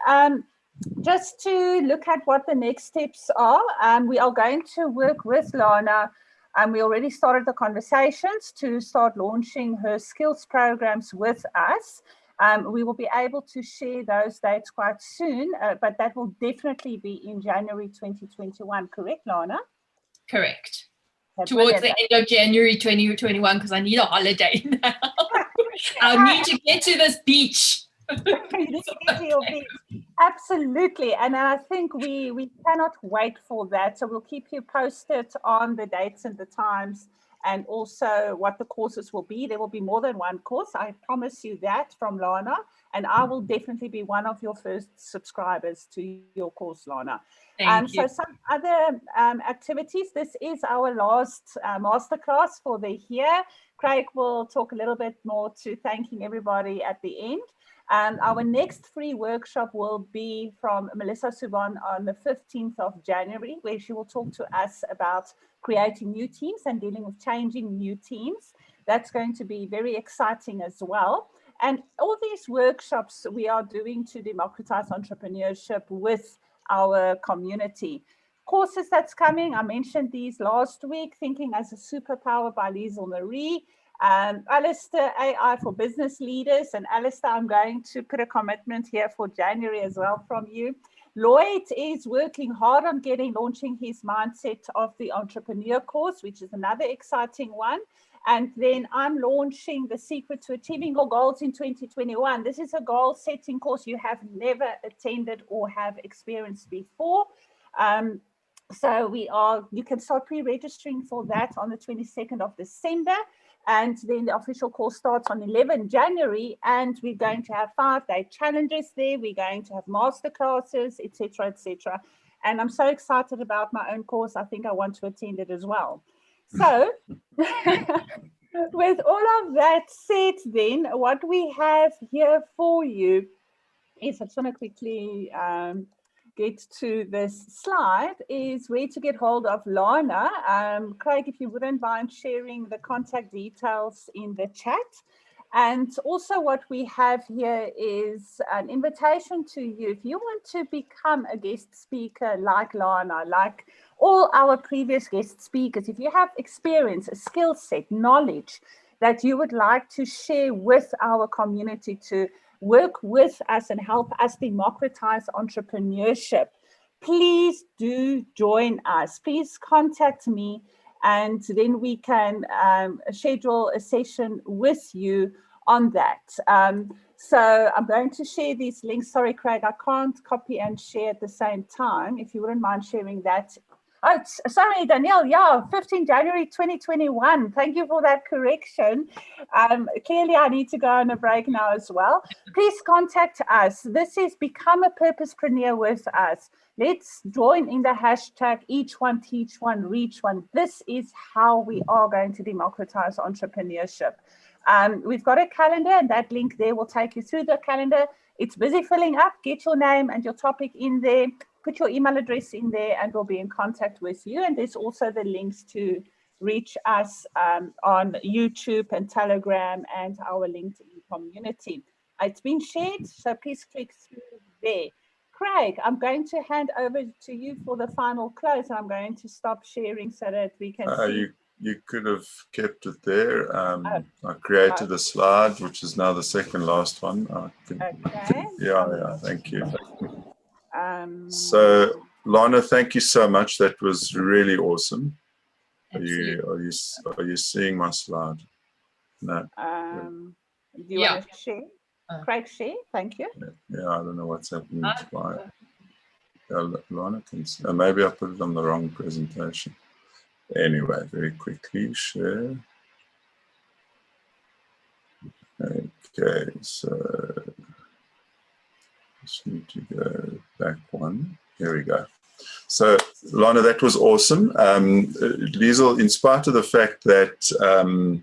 S3: just to look at what the next steps are, we are going to work with Lorna, and we already started the conversations to start launching her skills programs with us. We will be able to share those dates quite soon, but that will definitely be in January 2021, correct, Lorna?
S2: Correct.
S3: That's
S2: towards
S3: brilliant.
S2: the end of January 2021, because I need a holiday now. I need to get to this beach.
S3: You need to get to your beach. Absolutely. And I think we cannot wait for that. So we'll keep you posted on the dates and the times and also what the courses will be. There will be more than one course. I promise you that from Lana, and I will definitely be one of your first subscribers to your course, Lana.
S2: Thank you.
S3: So some other activities. This is our last masterclass for the year. Craig will talk a little bit more to thanking everybody at the end. Our next free workshop will be from Melissa Subban on the 15th of January, where she will talk to us about creating new teams and dealing with changing new teams. That's going to be very exciting as well. And all these workshops we are doing to democratize entrepreneurship with our community. Courses that's coming, I mentioned these last week, Thinking as a Superpower by Liesl Marie. Alistair, AI for Business Leaders. And Alistair, I'm going to put a commitment here for January as well from you. Lloyd is working hard on launching his Mindset of the Entrepreneur course, which is another exciting one. And then I'm launching The Secret to Achieving Your Goals in 2021. This is a goal setting course you have never attended or have experienced before. So you can start pre-registering for that on the 22nd of December. And then the official course starts on 11 January, and we're going to have 5-day challenges there. We're going to have masterclasses, etc., etc. And I'm so excited about my own course. I think I want to attend it as well. So with all of that said, then what we have here for you is, I just want to quickly get to this slide, is where to get hold of Lana. Craig, if you wouldn't mind sharing the contact details in the chat. And also what we have here is an invitation to you. If you want to become a guest speaker like Lana, like all our previous guest speakers, if you have experience, a skill set, knowledge that you would like to share with our community to work with us and help us democratize entrepreneurship, please do join us. Please contact me, and then we can schedule a session with you on that. So I'm going to share these links. Sorry, Craig, I can't copy and share at the same time. If you wouldn't mind sharing that. Oh, sorry, Danielle. Yeah, 15 January 2021. Thank you for that correction. Clearly, I need to go on a break now as well. Please contact us. This is Become a Purposepreneur with us. Let's join in the hashtag Each One Teach One Reach One. This is how we are going to democratize entrepreneurship. We've got a calendar, and that link there will take you through the calendar. It's busy filling up. Get your name and your topic in there. Put your email address in there, and we'll be in contact with you. And there's also the links to reach us on YouTube and Telegram and our LinkedIn community. It's been shared, so please click through there. Craig, I'm going to hand over to you for the final close. I'm going to stop sharing so that we can see.
S1: You could have kept it there. I created a slide, which is now the second last one.
S3: Okay.
S1: Yeah, thank you. So, Lana, thank you so much. That was really awesome. Are you seeing my slide? No.
S3: Do you want to share? Craig, share. Thank you.
S1: Yeah, I don't know what's happening. Lana can see. Maybe I put it on the wrong presentation. Anyway, very quickly share. Okay, so just need to go back one. Here we go. So, Lana, that was awesome. Liesl, in spite of the fact that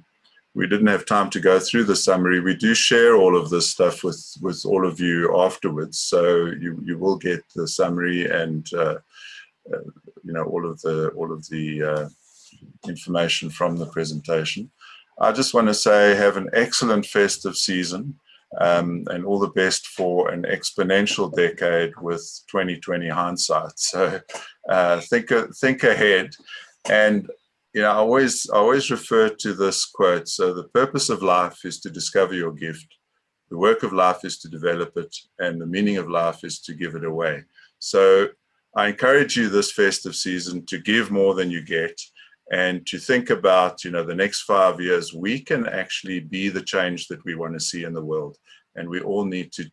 S1: we didn't have time to go through the summary, we do share all of this stuff with all of you afterwards. So you will get the summary and all of the information from the presentation. I just want to say have an excellent festive season. And all the best for an exponential decade with 2020 hindsight. So think ahead. And I always refer to this quote. So the purpose of life is to discover your gift. The work of life is to develop it, and the meaning of life is to give it away. So I encourage you this festive season to give more than you get, and to think about, the next 5 years, we can actually be the change that we want to see in the world. And we all need to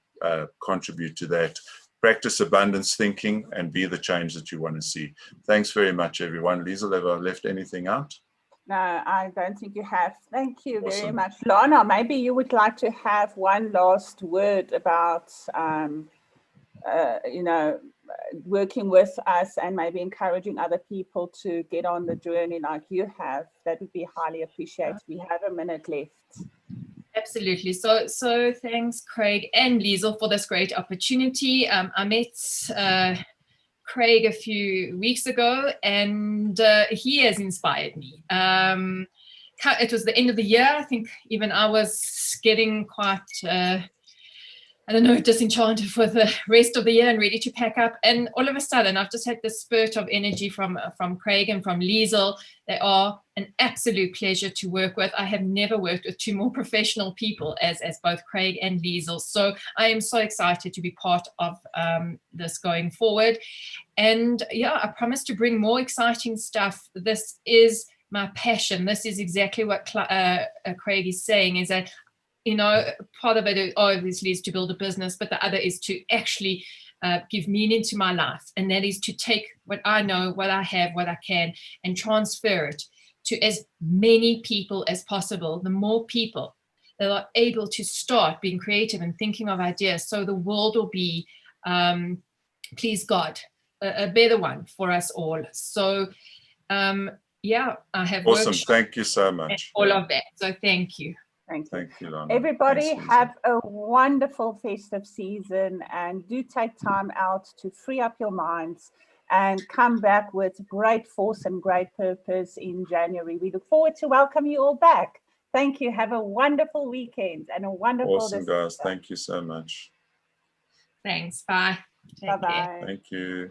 S1: contribute to that. Practice abundance thinking and be the change that you want to see. Thanks very much, everyone. Liesl, have I left anything out?
S3: No, I don't think you have. Thank you very
S1: Awesome.
S3: much. Lana, maybe you would like to have one last word about, you know, working with us and maybe encouraging other people to get on the journey like you have. That would be highly appreciated. We have a minute left.
S2: Absolutely. So thanks, Craig and Liesl, for this great opportunity. I met Craig a few weeks ago, and he has inspired me. It was the end of the year. I think even I was getting quite, I don't know, disenchanted for the rest of the year and ready to pack up. And all of a sudden, I've just had this spurt of energy from Craig and from Liesl. They are an absolute pleasure to work with. I have never worked with two more professional people as both Craig and Liesl. So I am so excited to be part of this going forward. And yeah, I promise to bring more exciting stuff. This is my passion. This is exactly what Craig is saying, is that, you know, part of it obviously is to build a business, but the other is to actually give meaning to my life. And that is to take what I know, what I have, what I can, and transfer it to as many people as possible. The more people that are able to start being creative and thinking of ideas, so the world will be, please God, a better one for us all. So yeah, I have
S1: awesome. Thank you so much.
S2: All of that. So thank you.
S3: Thank
S1: you, Lana.
S3: Everybody,
S1: Thanks,
S3: have a wonderful festive season, and do take time out to free up your minds and come back with great force and great purpose in January. We look forward to welcome you all back. Thank you. Have a wonderful weekend and a wonderful
S1: Awesome, guys. Thank you so much.
S2: Thanks. Bye.
S3: Bye-bye.
S1: Thank you.